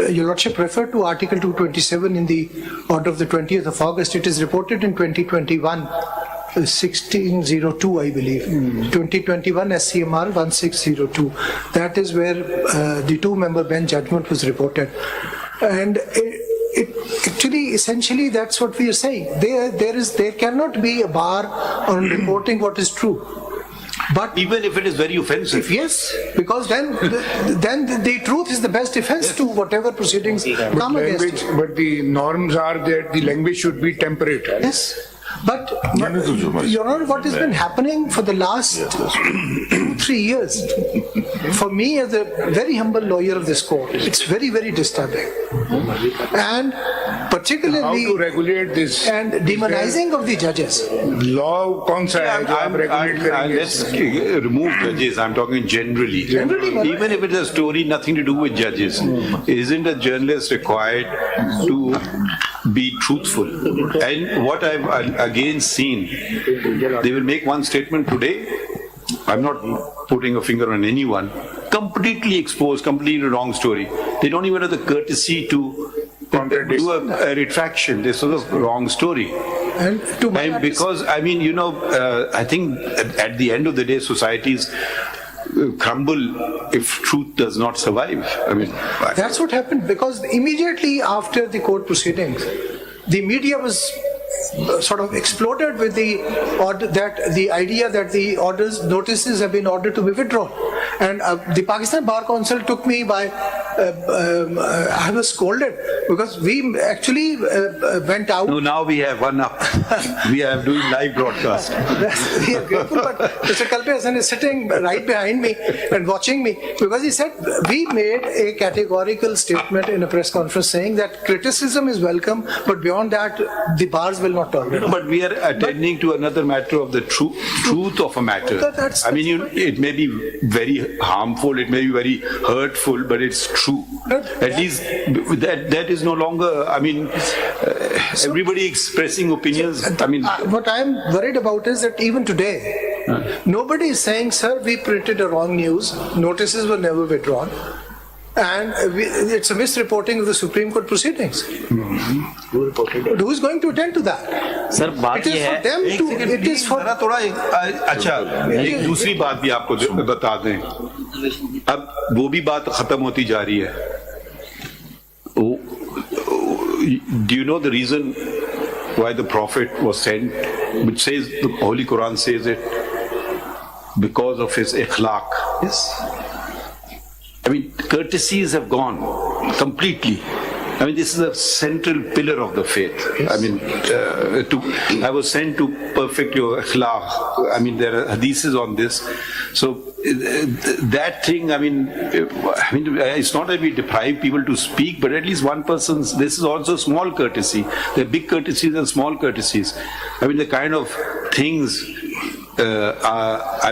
Your Lordship referred to Article 227 in the order of the 20th of August. It is reported in 2021. 1602, I believe. 2021 SCMR 1602. That is where the 2-member bench judgment was reported. And it actually, essentially, that's what we are saying. There cannot be a bar on reporting what is true. But even if it is very offensive. Yes, because then the truth is the best defense to whatever proceedings come against it. But the norms are that the language should be temperate. Yes. But you know what has been happening for the last 2-3 years? For me, as a very humble lawyer of this court, it's very, very disturbing. And particularly how to regulate this and demonizing of the judges. Law concept. Let's remove judges. I'm talking generally. Even if it's a story nothing to do with judges, isn't a journalist required to be truthful? And what I've again seen, they will make one statement today. I'm not putting a finger on anyone. Completely exposed, completely wrong story. They don't even have the courtesy to do a retraction. This was a wrong story. And because, I mean, I think at the end of the day, societies crumble if truth does not survive. I mean, that's what happened, because immediately after the court proceedings, the media was sort of exploded with the idea that the notices have been ordered to be withdrawn. And the Pakistan Bar Council took me by, I was scolded because we actually went out. No, now we have one up. We are doing live broadcast. We are grateful, but Mr. Kalpe Hassan is sitting right behind me and watching me because he said we made a categorical statement in a press conference saying that criticism is welcome, but beyond that, the bars will not tolerate. But we are attending to another matter of the truth of a matter. That's- I mean, it may be very harmful, it may be very hurtful, but it's true. At least that is no longer, I mean, everybody expressing opinions. I mean, what I'm worried about is that even today, nobody is saying, sir, we printed a wrong news, notices were never withdrawn, and it's a misreporting of the Supreme Court proceedings. But who is going to attend to that? Sir बात It is ये for है them to, it is for... जरा थोड़ा अच्छा एक दूसरी बात भी आपको बता दें, अब वो भी बात खत्म होती जा रही है. Do you know the reason why the Prophet was sent, which says the Holy Quran says it? Because of his ikhlaq. Yes. I mean, courtesies have gone completely. I mean, this is a central pillar of the faith. Yes. I mean, I was sent to perfect your akhlaq. I mean, there are hadiths on this. So that thing, I mean, it's not that we deprive people to speak, but at least one person's, this is also small courtesy. There are big courtesies and small courtesies. I mean, the kind of things, I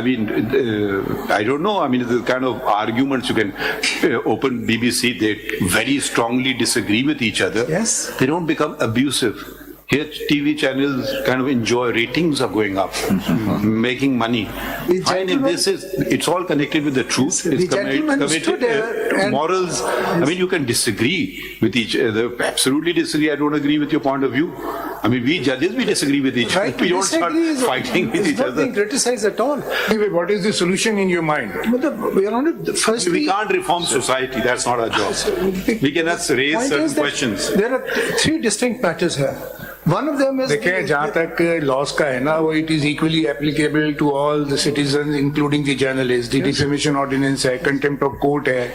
don't know. I mean, the kind of arguments you can open BBC, they very strongly disagree with each other. Yes. They don't become abusive. Here, TV channels kind of enjoy, ratings are going up, making money. Fine, if this is, it's all connected with the truth. The It's gentleman stood there and- morals. I mean, you can disagree with each other, absolutely disagree. I don't agree with your point of view. I mean, we judges, we disagree with each other. Right to We don't start disagree is- fighting with is each not other. being criticized at all. Anyway, what is the solution in your mind? We are on it. Firstly, We can't reform society, that's not our job. We can just raise point certain is that questions. There are three distinct matters here. One of them is देखिए जहाँ तक loss का है ना वो it is equally applicable to all the citizen including the journalist the defamation ordinance है contempt of court है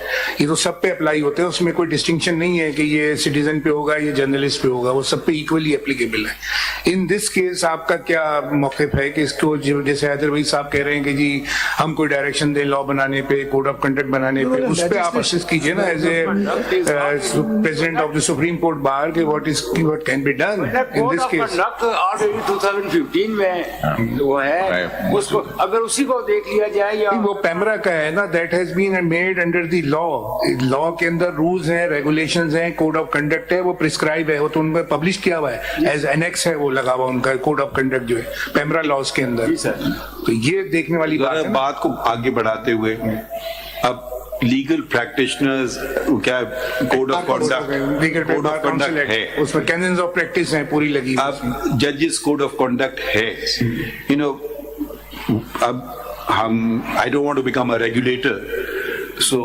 ये तो सब पे अप्लाई होते हैं उसमें कोई डिस्टिंक्शन नहीं है कि ये सिटीजन पे होगा ये जर्नलिस्ट पे होगा वो सब पे इक्वली एप्लीकेबल है इन दिस केस आपका क्या मौक़िफ़ है कि इसको जैसे हैदर भाई साहब कह रहे हैं कि जी हम कोई डायरेक्शन दें लॉ बनाने पे कोड ऑफ कंडक्ट बनाने पे उस पर आप असिस्ट कीजिए ना as a president of the Supreme Court bar के what can be done in this case. Already 2015 में वो है उसको अगर उसी को देख लिया जाए या वो पैमरा का है ना that has been made under the law के अंदर रूल्स हैं रेगुलेशंस हैं कोड ऑफ कंडक्ट है वो प्रिस्क्राइब है वो तो उनमें पब्लिश किया हुआ है एज एनेक्स है वो लगा हुआ उनका कोड ऑफ कंडक्ट जो है पैमरा लॉज के अंदर तो ये देखने वाली बात है बात को आगे बढ़ाते हुए अब लीगल प्रैक्टिशनर्स क्या कोड ऑफ कंडक्ट है उसमें कैनन्स ऑफ प्रैक्टिस हैं पूरी लगी अब जजेस कोड ऑफ कंडक्ट है यू नो अब हम I don't want to become a regulator so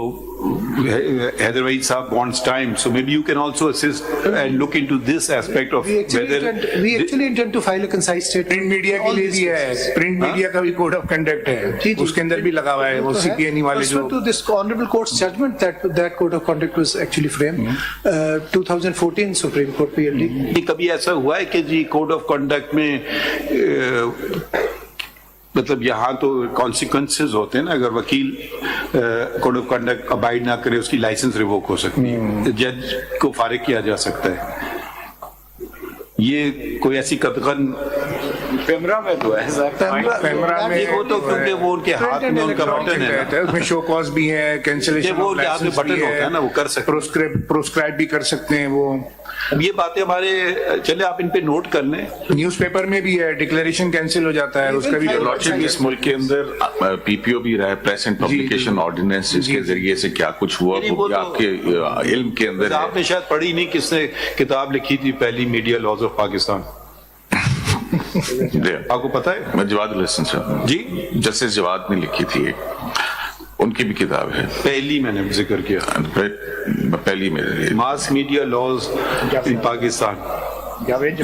Heather Vaid Saab wants time, so maybe you can also assist and look into this aspect of we actually intend to file a concise statement. Print media के लिए भी है print media का भी code of conduct है उसके अंदर भी लगा हुआ है वो सीपीएनई वाले जो to this honorable court's judgment that code of conduct was actually framed 2014 Supreme Court PLD. कभी ऐसा हुआ है कि जी कोड ऑफ कंडक्ट में मतलब यहाँ तो कॉन्सिक्वेंसेस होते हैं ना अगर वकील कोड ऑफ कंडक्ट अबाइड ना करे उसकी लाइसेंस रिवोक हो सकती है जज को फारिग किया जा सकता है ये कोई ऐसी कतगन पैमरा में तो है सर पैमरा में वो तो क्योंकि वो उनके हाथ में उनका बटन है उसमें शो कॉज भी है कैंसिलेशन वो उनके हाथ में बटन होता है ना वो कर सकते प्रोस्क्राइब भी कर सकते हैं वो अब ये बातें हमारे चले आप इन पे नोट कर लें न्यूज़पेपर में भी है डिक्लेरेशन कैंसिल हो जाता है उसका भी लॉर्डशिप इस मुल्क के अंदर पीपीओ भी रहा है प्रेस एंड पब्लिकेशन ऑर्डिनेंस जिसके जरिए से क्या कुछ हुआ वो भी आपके इल्म के अंदर है आपने शायद पढ़ी नहीं किसने किताब लिखी थी पहली मीडिया लॉज ऑफ पाकिस्तान आपको पता है मैं जवाद हसन साहब जी जस्टिस जवाद ने लिखी थी एक उनकी भी किताब है पहली मैंने जिक्र किया पहली मेरे mass media laws in Pakistan Javed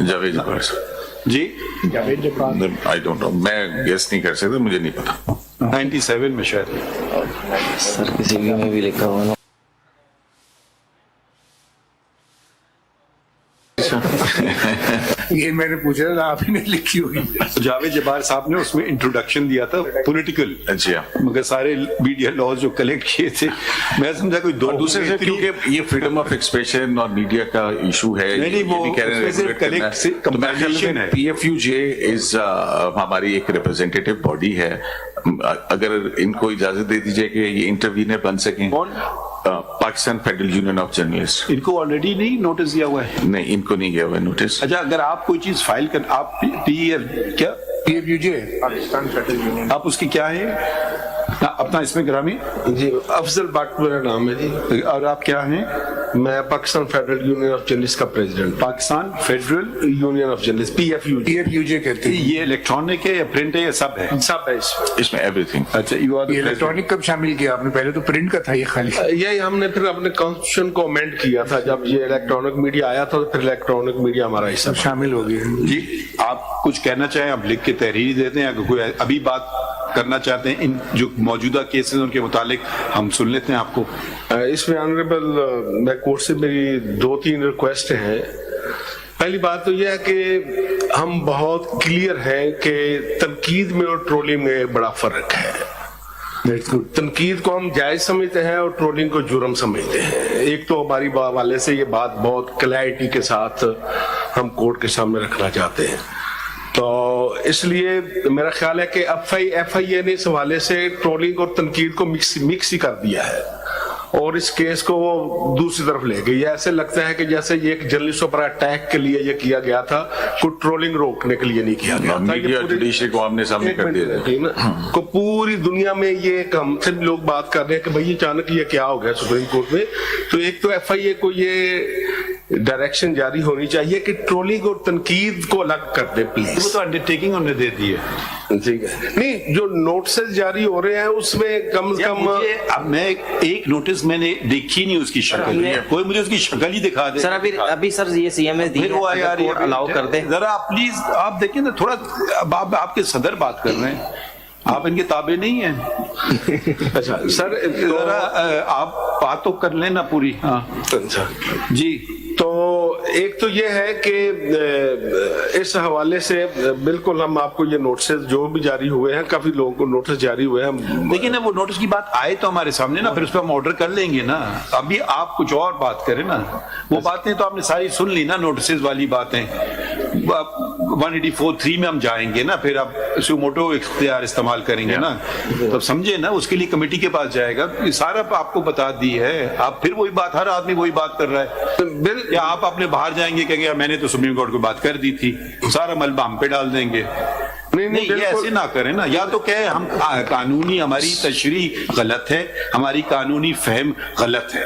ji I don't know, मैं गेस नहीं कर सकता, मुझे नहीं पता. 97 में शायद. सर किसी में भी लिखा हुआ ना. ये मैंने पूछा था, आप ही ने लिखी होगी. जावेद जब्बार साहब ने उसमें इंट्रोडक्शन दिया था पॉलिटिकल, अच्छा, मगर सारे मीडिया लॉज जो कलेक्ट किए थे, मैं समझा कोई दो दूसरे से, क्योंकि ये फ्रीडम ऑफ एक्सप्रेशन और मीडिया का इशू है. नहीं, वो PFUJ इज हमारी एक रिप्रेजेंटेटिव बॉडी है. अगर इनको इजाजत दे दीजिए कि ये इंटरव्यूनर बन सकें. कौन? Pakistan federal union of journalist. इनको ऑलरेडी नहीं नोटिस दिया हुआ है? नहीं, इनको नहीं गया हुआ नोटिस. अच्छा, अगर आप कोई चीज फाइल कर, आप क्या PFUJ पाकिस्तान फेडरल यूनियन. आप उसकी क्या है अपना इसमें ग्रामी? जी, अफजल भट्ट मेरा नाम है जी. और आप क्या हैं? मैं Pakistan federal union of journalist का president. Pakistan federal union of journalist, PFUJ कहते हैं. ये इलेक्ट्रॉनिक है या प्रिंट है या सब है? सब है इसमें एवरीथिंग. अच्छा, यू आर ये इलेक्ट्रॉनिक कब शामिल किया आपने? पहले तो प्रिंट का था ये खाली. यही हमने फिर अपने कॉन्स्टिट्यूशन को अमेंड किया था. जब ये इलेक्ट्रॉनिक मीडिया आया था तो फिर इलेक्ट्रॉनिक मीडिया हमारा हिस्सा शामिल हो गया. जी, आप कुछ कहना चाहें, आप लिख के तहरीर देते हैं, अगर कोई अभी बात करना चाहते हैं इन जो मौजूदा केसेस उनके मुतालिक, हम सुन लेते हैं आपको. इसमें ऑनरेबल मैं कोर्ट से मेरी 2-3 रिक्वेस्ट हैं. पहली बात तो यह है कि हम बहुत क्लियर हैं कि तनकीद में और ट्रोलिंग में बड़ा फर्क है. तनकीद को हम जायज समझते हैं और ट्रोलिंग को जुर्म समझते हैं. एक तो हमारी वाले से ये बात बहुत क्लैरिटी के साथ हम कोर्ट के सामने रखना चाहते हैं. तो इसलिए मेरा ख्याल है कि FIA ने इस हवाले से ट्रोलिंग और तनकीद को मिक्स ही कर दिया है और इस केस को वो दूसरी तरफ ले गई. ऐसे लगता है कि जैसे ये एक जर्नलिस्टों पर अटैक के लिए ये किया गया था, कोई ट्रोलिंग रोकने के लिए नहीं किया गया था. मीडिया जुडिशरी को आमने सामने कर दिया को पूरी दुनिया में ये हमसे भी लोग बात कर रहे हैं कि भाई अचानक ये क्या हो गया सुप्रीम कोर्ट में. तो एक तो FIA को ये डायरेक्शन जारी होनी चाहिए कि ट्रोलिंग और तनकीद को अलग कर दे प्लीज. वो तो अंडरटेकिंग उन्होंने दे दी है. ठीक है. नहीं, जो नोटिस जारी हो रहे हैं उसमें कम से कम अब मैं एक नोटिस मैंने देखी नहीं उसकी शक्ल, कोई मुझे उसकी शक्ल ही दिखा दे. सर अभी सर ये CM ने दी है, यार अलाउ कर दे जरा आप प्लीज. आप देखिए ना थोड़ा, आपके सदर बात कर रहे हैं, आप इनके ताबे नहीं हैं. अच्छा सर, जरा आप बात तो कर लेना पूरी. हाँ अच्छा जी. तो एक तो ये है कि इस हवाले से बिल्कुल हम आपको ये नोटिस जो भी जारी हुए हैं, काफी लोगों को नोटिस जारी हुए हैं. देखिए ना, वो नोटिस की बात आए तो हमारे सामने ना, फिर उस पर हम ऑर्डर कर लेंगे ना. अभी आप कुछ और बात करें ना. वो बातें तो आपने सारी सुन ली ना, नोटिस वाली बातें. 184(3) में हम जाएंगे ना, फिर आप सुमोटो इख्तियार इस्तेमाल करेंगे ना, तो समझे ना, उसके लिए कमेटी के पास जाएगा. सारा आपको बता दी है. आप फिर वही बात, हर आदमी वही बात कर रहा है. या आप अपने बाहर जाएंगे कहेंगे मैंने तो सुप्रीम कोर्ट को बात कर दी थी, सारा मलबा हम पे डाल देंगे. नहीं, ये ऐसे ना करें ना. या तो कहे हम कानूनी, हमारी तशरीह गलत है, हमारी कानूनी फहम गलत है.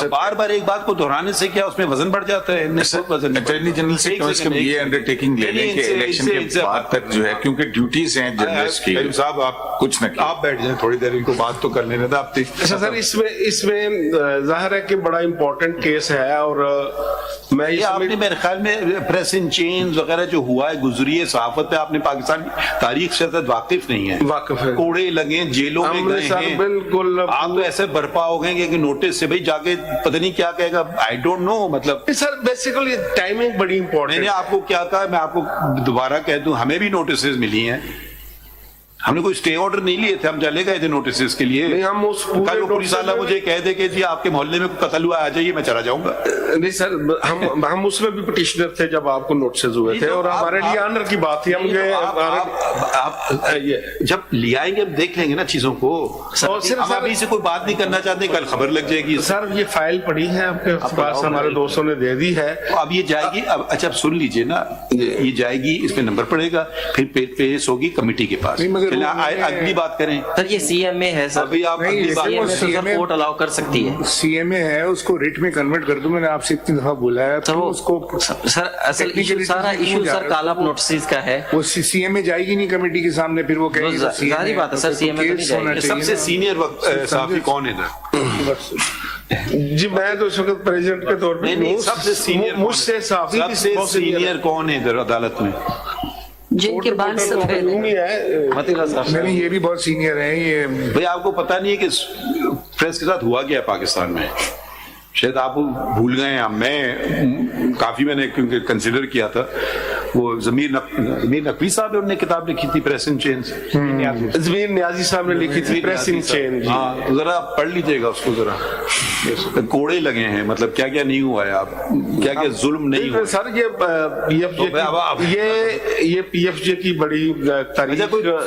बार बार एक बात को दोहराने से क्या उसमें वजन बढ़ जाता है? अटॉर्नी जनरल से कम से कम ये अंडरटेकिंग ले लें कि इलेक्शन के बाद तक जो है, क्योंकि ड्यूटीज हैं जर्नलिस्ट की. साहब आप कुछ न, आप बैठ जाएं थोड़ी देर, इनको बात तो कर लेने था आप. अच्छा सर, इसमें जाहिर है कि बड़ा इम्पोर्टेंट केस है और मैं ये आपने मेरे ख्याल में प्रेस इन चेंज वगैरह जो हुआ है, गुजरी है सहाफत पे, आपने पाकिस्तान तारीख से वाकिफ नहीं है. वाकिफ है. कोड़े लगे, जेलों में गए हैं. बिल्कुल. आप तो ऐसे बर्पा हो गए कि नोटिस से भाई जाके पता नहीं क्या कहेगा. आई डोंट नो. मतलब सर बेसिकली टाइमिंग बड़ी इंपॉर्टेंट. मैंने आपको क्या कहा, मैं आपको दोबारा कह दूं, हमें भी नोटिस मिली हैं. हमने कोई स्टे ऑर्डर नहीं लिए थे, हम चले गए थे नोटिस के लिए. नहीं, हम उस कल पुलिस वाला मुझे कह दे कि जी आपके मोहल्ले में कत्ल हुआ, आ जाइए, मैं चला जाऊंगा. नहीं सर, हम उसमें भी पिटिशनर थे जब आपको नोटिस हुए थे, और हमारे लिए ऑनर की बात थी. हम जब ले आएंगे हम देख लेंगे ना चीजों को. हम अभी से कोई बात नहीं करना चाहते, कल खबर लग जाएगी. सर ये फाइल पड़ी है आपके पास, हमारे दोस्तों ने दे दी है. अब ये जाएगी. अब अच्छा अब सुन लीजिए ना, ये जाएगी, इस पे नंबर पड़ेगा, फिर पेश होगी कमेटी के पास. अगली बात करें सर. ये CMA है सर. अभी आप CMA कोर्ट अलाउ कर सकती है. CMA है, उसको रिट में कन्वर्ट कर दूं. मैंने आपसे इतनी दफा बोला है. तो उसको सर असल इशू, सारा इशू सर काला नोटिस का है. वो CMA जाएगी नहीं कमेटी के सामने, फिर वो कहेगी सारी बात है सर. CMA तो नहीं जाएगी. सबसे सीनियर साफी कौन है इधर? जी मैं तो इस वक्त प्रेसिडेंट के तौर पे नहीं, सबसे सीनियर मुझसे सबसे सीनियर कौन है इधर अदालत में? जिनके बाल सफेद हैं। नहीं, ये भी बहुत सीनियर है ये। भाई आपको पता नहीं है कि प्रेस के साथ हुआ क्या पाकिस्तान में? शायद आप भूल गए हैं। मैं काफी मैंने क्योंकि कंसिडर किया था, वो जमीर नकवी साहब ने उन्होंने किताब लिखी थी प्रेस इन चेंज, जमीर नियाजी साहब ने लिखी थी प्रेस इन चेंज। हाँ, जरा पढ़ लीजिएगा उसको जरा। कोड़े लगे हैं, मतलब क्या क्या नहीं हुआ है, आप क्या क्या जुल्म नहीं हुआ सर। ये पीएफजे की बड़ी तारीख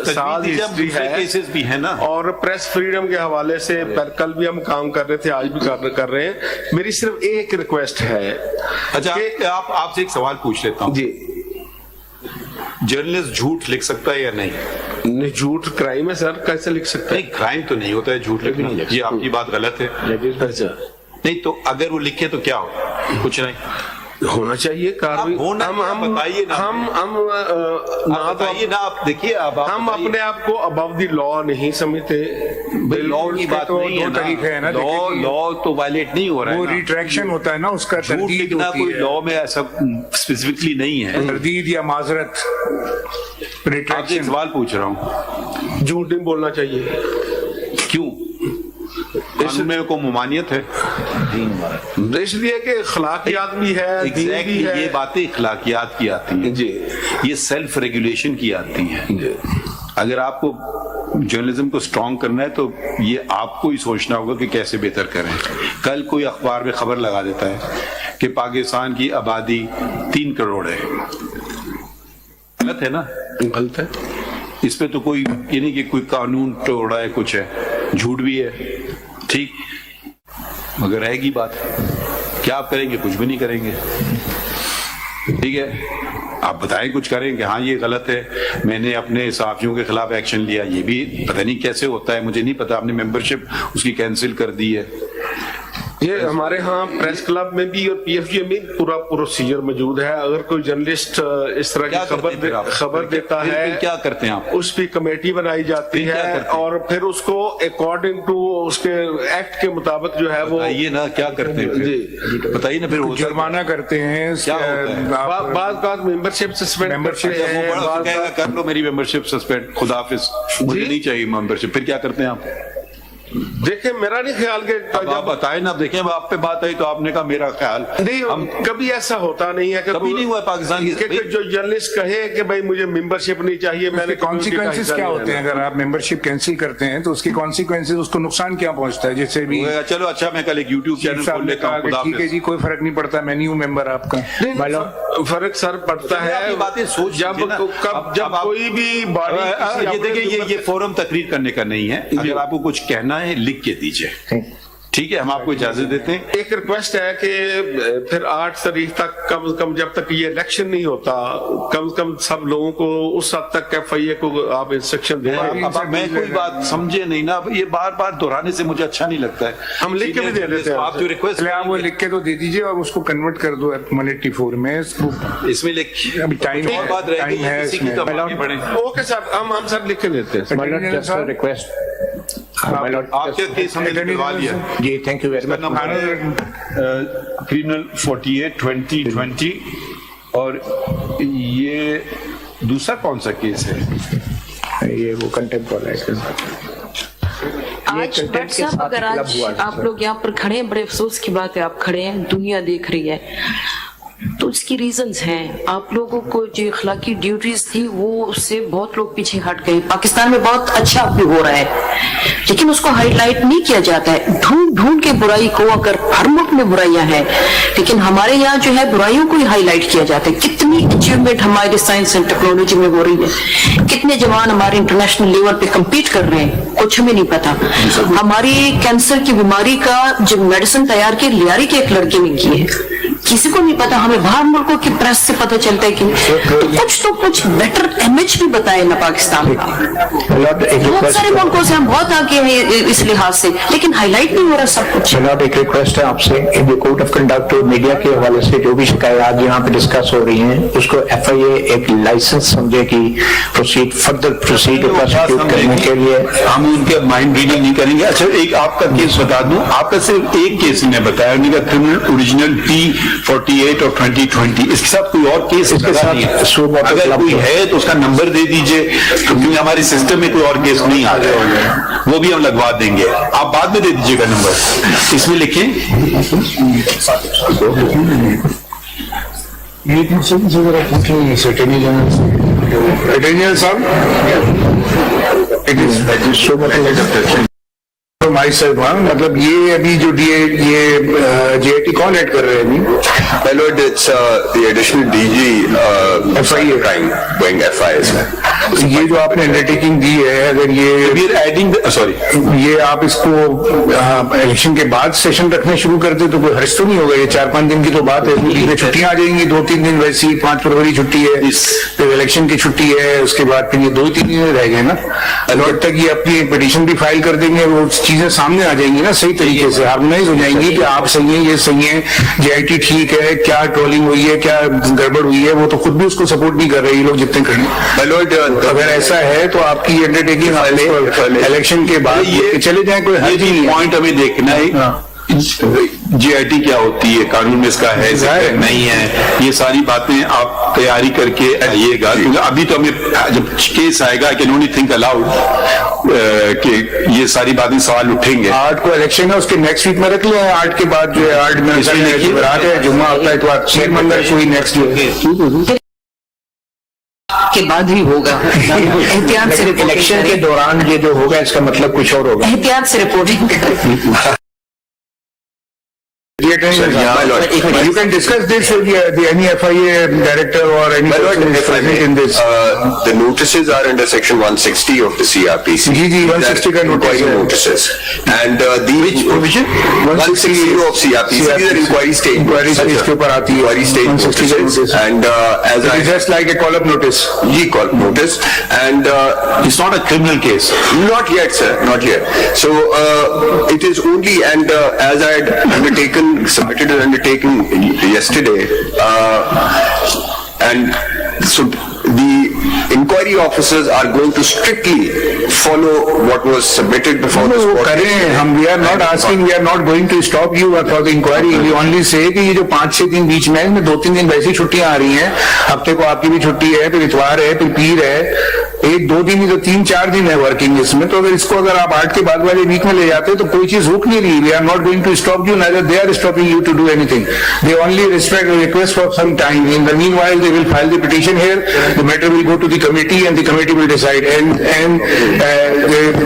साल हिस्ट्री है, केसेस भी है ना। और प्रेस फ्रीडम के हवाले से कल भी हम काम कर रहे थे, आज भी कर रहे हैं। मेरी सिर्फ एक रिक्वेस्ट है। अच्छा, आपसे एक सवाल पूछ लेता हूँ जी, जर्नलिस्ट झूठ लिख सकता है या नहीं? नहीं, झूठ क्राइम है सर, कैसे लिख सकता है? नहीं, क्राइम तो नहीं होता है झूठ लिखना, ये आपकी बात गलत है। नहीं तो अगर वो लिखे तो क्या हो? कुछ नहीं होना चाहिए कार्रवाई। हम बताइए ना, हम बताइए ना। आप देखिए, अब हम अपने आप को अबव द लॉ नहीं समझते। लॉ की बात तो नहीं है दो तरीके हैं ना, लॉ तो वायलेट नहीं हो रहा है वो ना। रिट्रैक्शन होता है ना, उसका झूठ तरदीद लिखना होती कोई है। लॉ में ऐसा स्पेसिफिकली नहीं है। तरदीद या माजरत, आपसे एक रिट्रैक्शन। सवाल पूछ रहा हूँ, झूठ नहीं बोलना चाहिए। क्यों? इसमें को ममानियत है इसलिए कि अखलाकियात भी है, दीन भी है। ये बातें अखलाकियात की आती हैं जी, ये सेल्फ रेगुलेशन की आती हैं। अगर आपको जर्नलिज्म को स्ट्रॉन्ग करना है तो ये आपको ही सोचना होगा कि कैसे बेहतर करें। कल कोई अखबार में खबर लगा देता है कि पाकिस्तान की आबादी 3 करोड़ है, गलत है ना? गलत है। इस पे तो कोई ये नहीं कि कोई कानून तोड़ा है, कुछ है, झूठ भी है, ठीक, मगर रहेगी बात। क्या आप करेंगे? कुछ भी नहीं करेंगे, ठीक है। आप बताएं कुछ करें कि हाँ ये गलत है, मैंने अपने सहाफियों के खिलाफ एक्शन लिया। ये भी पता नहीं कैसे होता है, मुझे नहीं पता। आपने मेंबरशिप उसकी कैंसिल कर दी है। ये हमारे यहाँ प्रेस क्लब में भी और पीएफजे में पूरा प्रोसीजर मौजूद है। अगर कोई जर्नलिस्ट इस तरह की खबर देता है, क्या करते हैं आप? उस पर कमेटी बनाई जाती है और फिर उसको अकॉर्डिंग टू उसके एक्ट के मुताबिक जो है वो ये ना क्या करते हैं जी बताइए ना। फिर जुर्माना करते हैं, बाद मेंबरशिप सस्पेंड कर लो, मेरी मेंबरशिप सस्पेंड, खुदाफिज, मुझे नहीं चाहिए मेंबरशिप। फिर क्या करते हैं आप? देखे, मेरा नहीं ख्याल के आप बताए ना। देखें, आप पे बात आई तो आपने कहा मेरा ख्याल नहीं। हम कभी ऐसा होता नहीं है, कभी नहीं हुआ पाकिस्तान की। जो जर्नलिस्ट कहे कि भाई मुझे मेंबरशिप नहीं चाहिए, मैंने कॉन्सिक्वेंसेस क्या होते हैं? अगर आप मेंबरशिप कैंसिल करते हैं तो उसके कॉन्सिक्वेंसेस, उसको नुकसान क्या पहुंचता है? जैसे भी चलो अच्छा, मैं कल एक यूट्यूब चैनल खोल लेता हूं, ठीक है जी, कोई फर्क नहीं पड़ता, मैं नहीं हूं मेंबर आपका। फर्क सर पड़ता है, बातें सोच जब कोई भी बॉडी। ये देखिए, ये फोरम तकरीर करने का नहीं है। अगर आपको कुछ कहना है लिख के दीजिए, ठीक है, हम आपको इजाजत देते हैं। एक रिक्वेस्ट है कि फिर 8 तारीख तक कम से कम, जब तक ये इलेक्शन नहीं होता, कम से कम सब लोगों को उस हद तक FIA को आप इंस्ट्रक्शन दें। अब मैं कोई बात समझे नहीं ना, ये बार बार दोहराने से मुझे अच्छा नहीं लगता है। हम लिख के भी दे देते हैं। आप जो रिक्वेस्ट, आप वो लिख के तो दे दीजिए और उसको कन्वर्ट कर दो 184 में। इसमें लिख, अभी टाइम और बात रहेगी, किसी की तो मांगे पड़े। ओके सर, हम सर लिख के देते हैं। रिक्वेस्ट आपके केस हमने दिलवा दिया जी, thank you very much. Criminal 48/2020 और ये दूसरा कौन सा केस है? ये वो कंटेम्प्ट वाला है। आज भट्ट साहब, अगर आज आप लोग यहाँ पर खड़े हैं, बड़े अफसोस की बात है, आप खड़े हैं, दुनिया देख रही है, तो उसकी रीजंस हैं। आप लोगों को जो अखलाकी ड्यूटीज थी वो उससे बहुत लोग पीछे हट गए। पाकिस्तान में बहुत अच्छा भी हो रहा है, लेकिन उसको हाईलाइट नहीं किया जाता है। ढूंढ ढूंढ के बुराई को, अगर हर मुल्क में बुराइयां हैं, लेकिन हमारे यहाँ जो है बुराइयों को ही हाईलाइट किया जाता है। कितनी अचीवमेंट हमारे साइंस एंड टेक्नोलॉजी में हो रही है, कितने जवान हमारे इंटरनेशनल लेवल पे कम्पीट कर रहे हैं, कुछ हमें नहीं पता। हमारी कैंसर की बीमारी का जो मेडिसिन तैयार की लियारी के एक लड़के ने की किसी को नहीं पता, हमें बाहर मुल्कों की प्रेस से पता चलता है कि तो कुछ बेटर इमेज भी बताए ना पाकिस्तान का। बहुत सारे मुल्कों से हम बहुत आगे हैं इस लिहाज से, लेकिन हाईलाइट नहीं हो रहा सब कुछ। जनाब एक रिक्वेस्ट है आपसे, जो कोड ऑफ कंडक्ट और मीडिया के हवाले से जो भी शिकायत यहाँ पे डिस्कस हो रही हैं, उसको FIA एक लाइसेंस समझे कि फर्दर प्रोसीड करने के लिए हम उनके माइंड रीडिंग नहीं करेंगे। अच्छा, एक आपका केस बता दूं, आपका सिर्फ एक केस ने बताया, उनका क्रिमिनल ओरिजिनल T48 और 2020, इसके साथ कोई और केस इसके साथ नहीं है। अगर कोई है तो उसका नंबर दे दीजिए, क्योंकि हमारे सिस्टम में कोई और केस नहीं आ रहा, वो भी हम लगवा देंगे। आप बाद में दे दीजिएगा नंबर, इसमें लिखें। अटॉर्नी साहब, माई साहब, मतलब ये अभी जो JIT कौन ऐड कर रहे हैं अभी? My lord, it's the additional DG FIA crime going FIA. ये जो आपने अंडरटेकिंग दी है, अगर ये आप इसको इलेक्शन के बाद सेशन रखने शुरू करते तो कोई हर्ष तो नहीं होगा? ये 4-5 दिन की तो बात है, बीच में छुट्टियां आ जाएंगी, 2-3 दिन वैसी, 5 फरवरी छुट्टी है, फिर इलेक्शन की छुट्टी है, उसके बाद फिर ये 2-3 दिन रह गए ना। जब तक ये अपनी पिटीशन भी फाइल कर देंगे, वो चीजें सामने आ जाएंगी ना, सही तरीके से हार्मोनाइज हो जाएंगी कि आप सही है, ये सही है, JIT ठीक है, क्या ट्रोलिंग हुई है, क्या गड़बड़ हुई है, वो तो खुद भी उसको सपोर्ट नहीं कर रहे ये लोग जितने खड़े। अगर ऐसा है तो आपकी अंडरटेकिंग इलेक्शन के बाद ये चले जाए, कोई हर पॉइंट हमें देखना है। JIT क्या होती है, कानून में इसका है नहीं है, ये सारी बातें आप तैयारी करके आइएगा, क्योंकि अभी तो हमें जब केस आएगा I can only think allowed कि ये सारी बातें सवाल उठेंगे। 8 को इलेक्शन है, उसके नेक्स्ट वीक में रख लें, 8 के बाद जो है 8 में जुम्मा आता है, तो 6 मंगल कोई नेक्स्ट के बाद ही होगा। एहतियात से इलेक्शन के दौरान ये जो होगा इसका मतलब कुछ और होगा। एहतियात से reporting You can discuss this with any FIA director or any person in this. The notices are under section 160 of the CRPC. जी 160 का notices. And which provision? 160 of CRPC. These are inquiry stage. Inquiry stage के ऊपर आती है. Inquiry stage notices. And as it is just like a call-up notice. Ji call-up notice. And it's not a criminal case. Not yet, sir. Not yet. So it is only, and as I had submitted an undertaking yesterday, and so the inquiry officers are going to strictly follow what was submitted before this court. We are not asking, we are not going to stop you for the inquiry. We only say कि ये जो 5-6 दिन बीच में इसमें 2-3 दिन वैसी छुट्टियां आ रही हैं, हफ्ते को आपकी भी छुट्टी है, फिर इतवार है, फिर पीर है, 1-2 दिन ही तो 3-4 दिन है वर्किंग इसमें, तो अगर इसको अगर आप 8 के बाद वाले वीक में ले जाते हैं तो कोई चीज रुक नहीं रही। We are not going to stop you, neither they are stopping you to do anything. They only request for some time. In the meanwhile, they will file the petition here. The matter will go to the committee and the committee will decide. And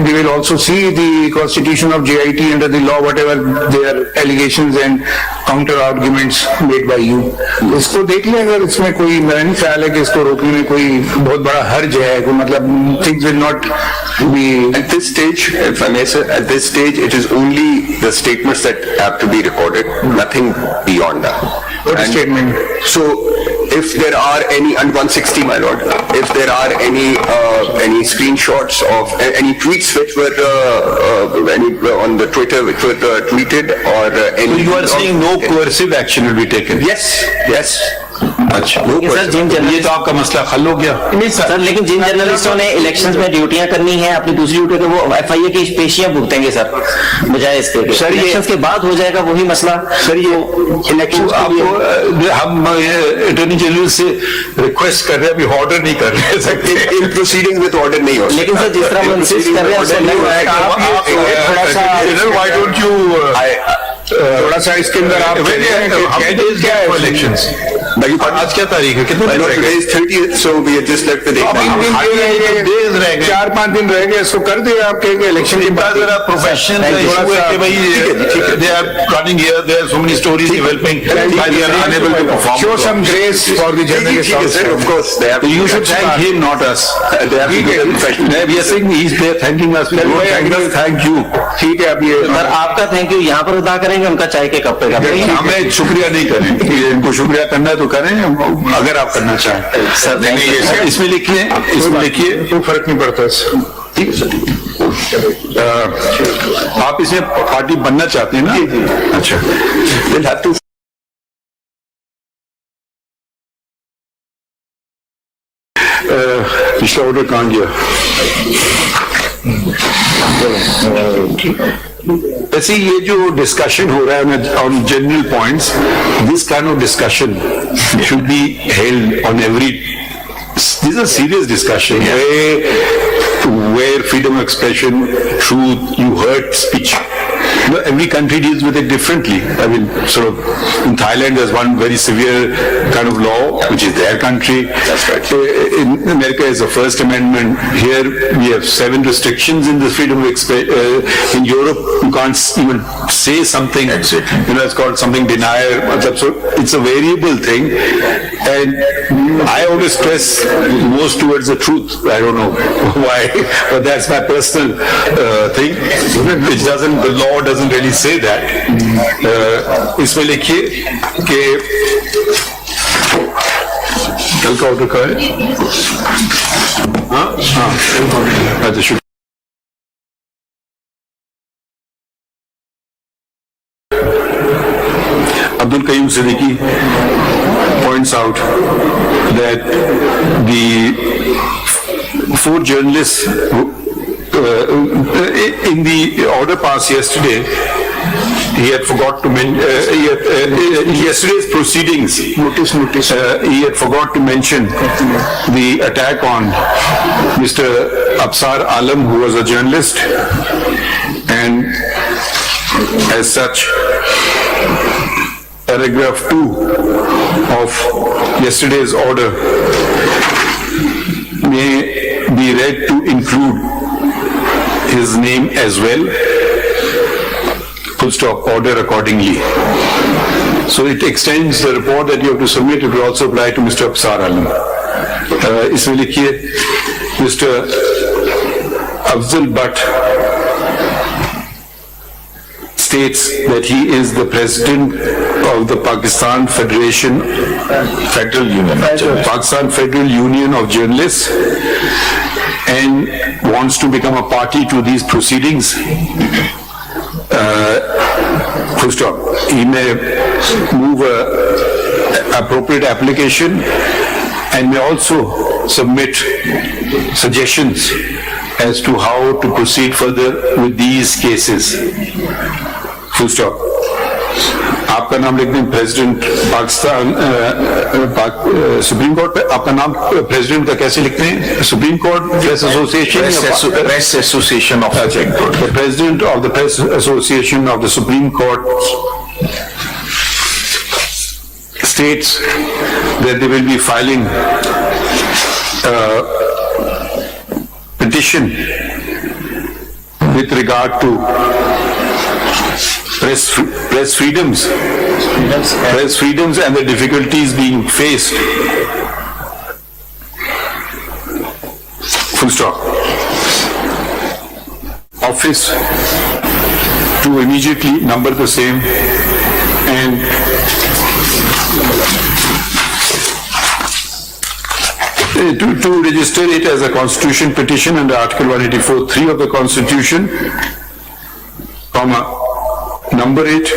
they will also see the constitution of JIT under the law, whatever their allegations and counter arguments made by you. इसको देख लें, अगर इसमें कोई मेरा नहीं ख्याल है कि इसको रोकने में कोई बहुत बड़ा हर्ज है, मतलब things will not be. At this stage, if I may say, at this stage, it is only the statements that have to be recorded, nothing beyond that. What statement? So, if there are any, and 160, my lord, if there are any screenshots of any tweets which were on the Twitter which were tweeted or any. So you are saying no coercive action will be taken? Yes. अच्छा sir, जिन ये तो आपका मसला हल हो गया। नहीं sir, लेकिन जिन जर्नलिस्टों ने इलेक्शंस में ड्यूटियां करनी है, अपनी दूसरी ड्यूटी तो वो FIA की पेशियां भुगतेंगे सर, बजाय इसके। सर इलेक्शंस के बाद हो जाएगा वही मसला। सर ये इलेक्शन हम अटॉर्नी जनरल से रिक्वेस्ट कर रहे हैं, अभी ऑर्डर नहीं कर रहे हैं, इन प्रोसीडिंग विद ऑर्डर नहीं हो। लेकिन सर जिस तरह हम इंसिस्ट कर रहे हैं, थोड़ा सा इसके अंदर आप इलेक्शंस आज क्या तारीख है? कितने दिन रह गए? 30th, so we had just left the date. 4-5 दिन रह गए, इसको कर दिया आप कहेंगे इलेक्शन की बात। जरा प्रोफेशनल इशू है कि भाई they are running here, there are so many stories developing, they are unable to perform. Show some grace for the journalists. Of course, they have. You should thank him, not us. They have to do their professional. We are saying he's there thanking us. We don't thank us, thank you. ठीक है, अब ये sir आपका thank you यहाँ पर अदा करेंगे, उनका चाय के कप पे का करेंगे। हमें शुक्रिया नहीं करें, इनको शुक्रिया करना है तो करें, अगर आप करना चाहें। सर इसमें लिखिए, इसमें लिखिए, कोई फर्क नहीं पड़ता। ठीक है सर। आप इसमें पार्टी बनना चाहते हैं ना? अच्छा, We'll have to. पिछला ऑर्डर कहाँ गया? वैसे ये जो डिस्कशन हो रहा है on general points, this kind of discussion should be held on every, this is a serious discussion where freedom of expression, truth, you heard speech. You know, every country deals with it differently. I mean, sort of, in Thailand there's one very severe kind of law, which is their country. That's right. In America is the First Amendment. Here we have 7 restrictions in the freedom of expression. In Europe, you can't even say something. Exactly. You know, it's called something denier. So it's a variable thing. And I always stress most towards the truth. I don't know why, but that's my personal thing. It doesn't, the law doesn't really say that. इसमें लिखिए कि कल का order का है। हाँ हाँ, अच्छा शुक्रिया। Abdul Qayyum Siddiqui points out that the 4 journalists in the order passed yesterday, he had forgot to mention yesterday's proceedings. Notice. He had forgot to mention the attack on Mr. Absar Alam, who was a journalist, and as such, paragraph 2 of yesterday's order may be read to include his name as well. Full stop, order accordingly. So it extends the report that you have to submit. It will also apply to Mr. Absar Alam. इसमें लिखिए, Mr. Afzal Butt states that he is the president of the Pakistan Federal Union of Journalists and wants to become a party to these proceedings. Full stop. He may move a appropriate application and may also submit suggestions as to how to proceed further with these cases. Full stop. आपका नाम लिख दें, president Pakistan supreme court पे आपका नाम president का कैसे लिखते हैं? Supreme court press association, press association of the president of the press association of the Supreme Court states that they will be filing petition with regard to press freedoms and the difficulties being faced. Full stop. Office to immediately number the same and to register it as a constitution petition under Article 184(3) of the Constitution, comma, number it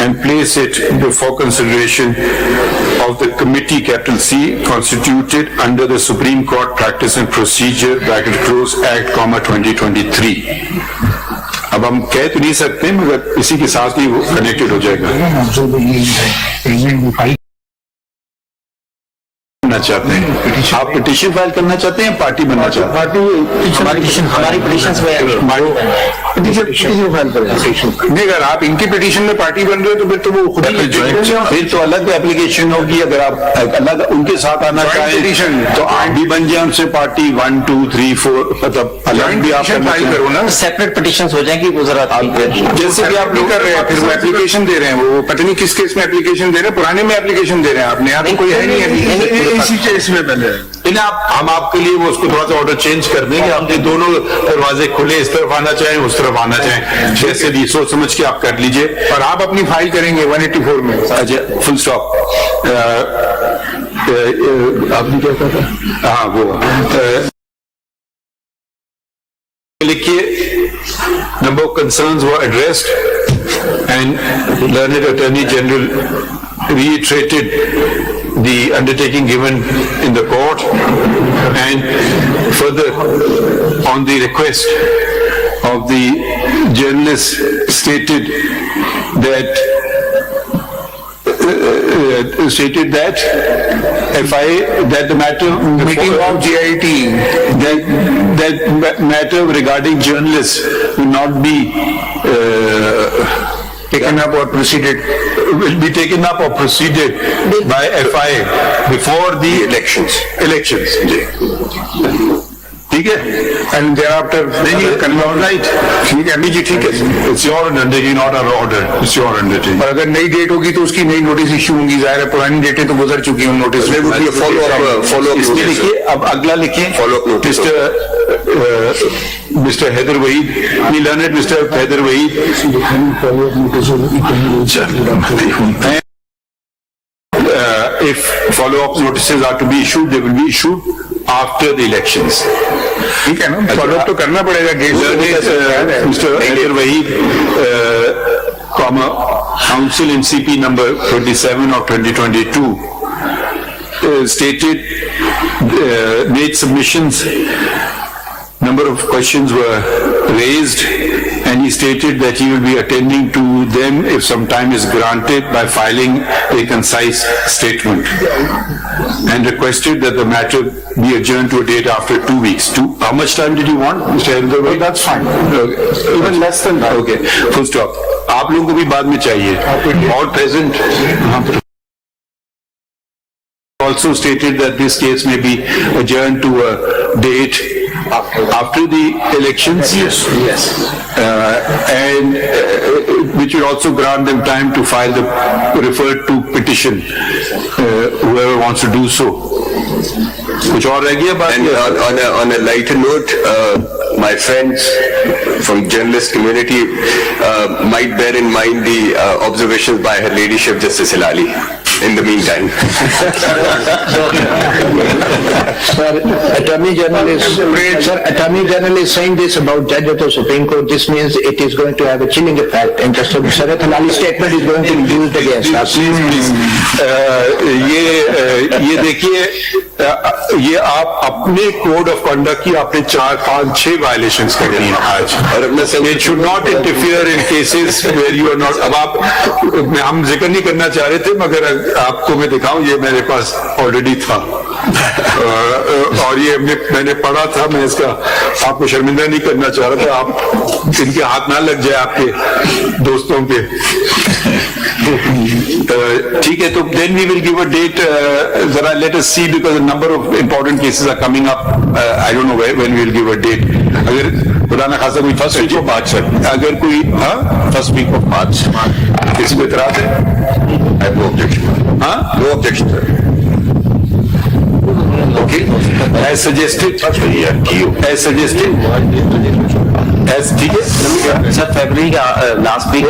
and place it before consideration of the committee, capital C, constituted under the Supreme Court Practice and Procedure, bracket close, Act, comma, 2023. अब हम कह तो नहीं सकते मगर इसी के साथ ही वो कनेक्टेड हो जाएगा। करना चाहते हैं आप पिटीशन फाइल करना चाहते हैं, पार्टी बनना चाहते हैं? हमारी पिटीशन पिटीशन फाइल करें। नहीं, अगर आप इनकी पिटीशन में पार्टी बन रहे हो तो फिर तो वो खुद ही फिर तो अलग एप्लीकेशन होगी। अगर आप अलग उनके साथ आना चाहें तो आप भी बन जाए उनसे पार्टी 1, 2, 3, 4, मतलब अलग भी आप फाइल करो ना। सेपरेट पिटिशन हो जाएंगी वो जरा जैसे कि आप लोग कर रहे हैं, फिर वो एप्लीकेशन दे रहे हैं, वो पता नहीं किस केस में एप्लीकेशन दे रहे हैं, पुराने में एप्लीकेशन दे रहे हैं, आपने यहाँ तो कोई है नहीं अभी इसी केस में पहले। हम आपके लिए वो उसको थोड़ा सा ऑर्डर चेंज कर देंगे। आपके दोनों दरवाजे खुले, इस तरफ आना चाहें उस तरफ आना चाहें, जैसे भी सोच समझ के आप कर लीजिए। और आप अपनी फाइल करेंगे 184 में। अच्छा, फुल स्टॉप। आपने क्या कहा था? हाँ, वो लिखिए, number of concerns were addressed and learned Attorney General reiterated the undertaking given in the court, and further on the request of the journalist stated that that the matter meeting of GIT that matter regarding journalists will not be taken up or proceeded will be taken up or proceeded by FIA before the elections. ठीक है, and thereafter right. ठीक है अभी जी, ठीक है, it's your undertaking, not our order, it's your undertaking. और अगर नई डेट होगी तो उसकी नई नोटिस इश्यू होंगी, जाहिर है पुरानी डेटें तो गुजर चुकी हैं नोटिस। follow up इसमें लिखिए, अब अगला लिखिए, follow up notice. Mr. Haider Waheed, we learned Mr. Haider Waheed. If follow-up notices are to be issued, they will be issued after the elections. ठीक है ना, फॉलोअप तो करना पड़ेगा। Mr. Haider Waheed, Council in CP number 27 of 2022 stated, made submissions. Number of questions were raised, and he stated that he will be attending to them if some time is granted by filing a concise statement, and requested that the matter be adjourned to a date after 2 weeks. How much time did you want, Mr. Haider? that's fine. Even less than that. Okay, full stop. आप लोगों को भी बाद में चाहिए। All present. Also stated that this case may be adjourned to a date after the elections. Yes. And which will also grant them time to file the referred to petition, whoever wants to do so. कुछ और रह गया बात? And on a lighter note, my friends from journalist community might bear in mind the observations by Her Ladyship Justice Hilali. In the meantime, Sir, Attorney General is saying this about judge of the Supreme Court. This means it is going to have a chilling effect, and Justice Sarath Halali's statement is going to be used against us. Please. ये देखिए, ये आप अपने code of conduct की आपने 4, 5, 6 violations करनी है आज, और it should not interfere in cases where you are not. अब आप, हम जिक्र नहीं करना चाह रहे थे, मगर आपको मैं दिखाऊं, ये मेरे पास ऑलरेडी था, और ये मैंने पढ़ा था, मैं इसका आपको शर्मिंदा नहीं करना चाह रहा था, आप इनके हाथ ना लग जाए आपके दोस्तों के। ठीक है, तो then we will give a date. जरा let us see, because a number of important cases are coming up. I don't know when we will give a date. अगर पुराना खासा कोई फर्स्ट वीक ऑफ मार्च, अगर कोई फर्स्ट वीक ऑफ मार्च, किसी को इतराज है? I have no objection. No objection, sir. Okay, as suggested, ठीक है सर, फरवरी का लास्ट वीक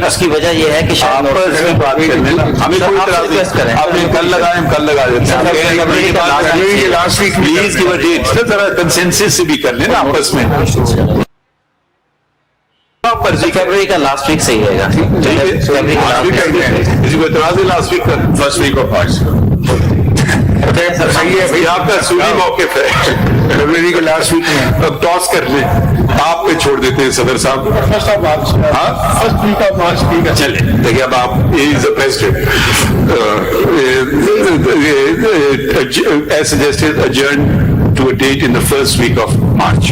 उसकी वजह यह है कि शायद बात करने ना, हमें कोई रिक्वेस्ट करें, आपने कल लगा देते हैं last week, please give a date. जरा कंसेंसस से भी कर लेना आपस में, फरवरी का लास्ट वीक सही रहेगा। किसी को इतराज है लास्ट वीक का? फर्स्ट वीक ऑफ मार्च सही है भाई, आपका सूरी मौक़िफ़ है फरवरी के लास्ट वीक में। अब टॉस कर ले, आप पे छोड़ देते हैं सदर साहब। First of March, first week of March, ठीक है, चले। देखिए अब आप, is the president as suggested, adjourn to a date in the first week of March.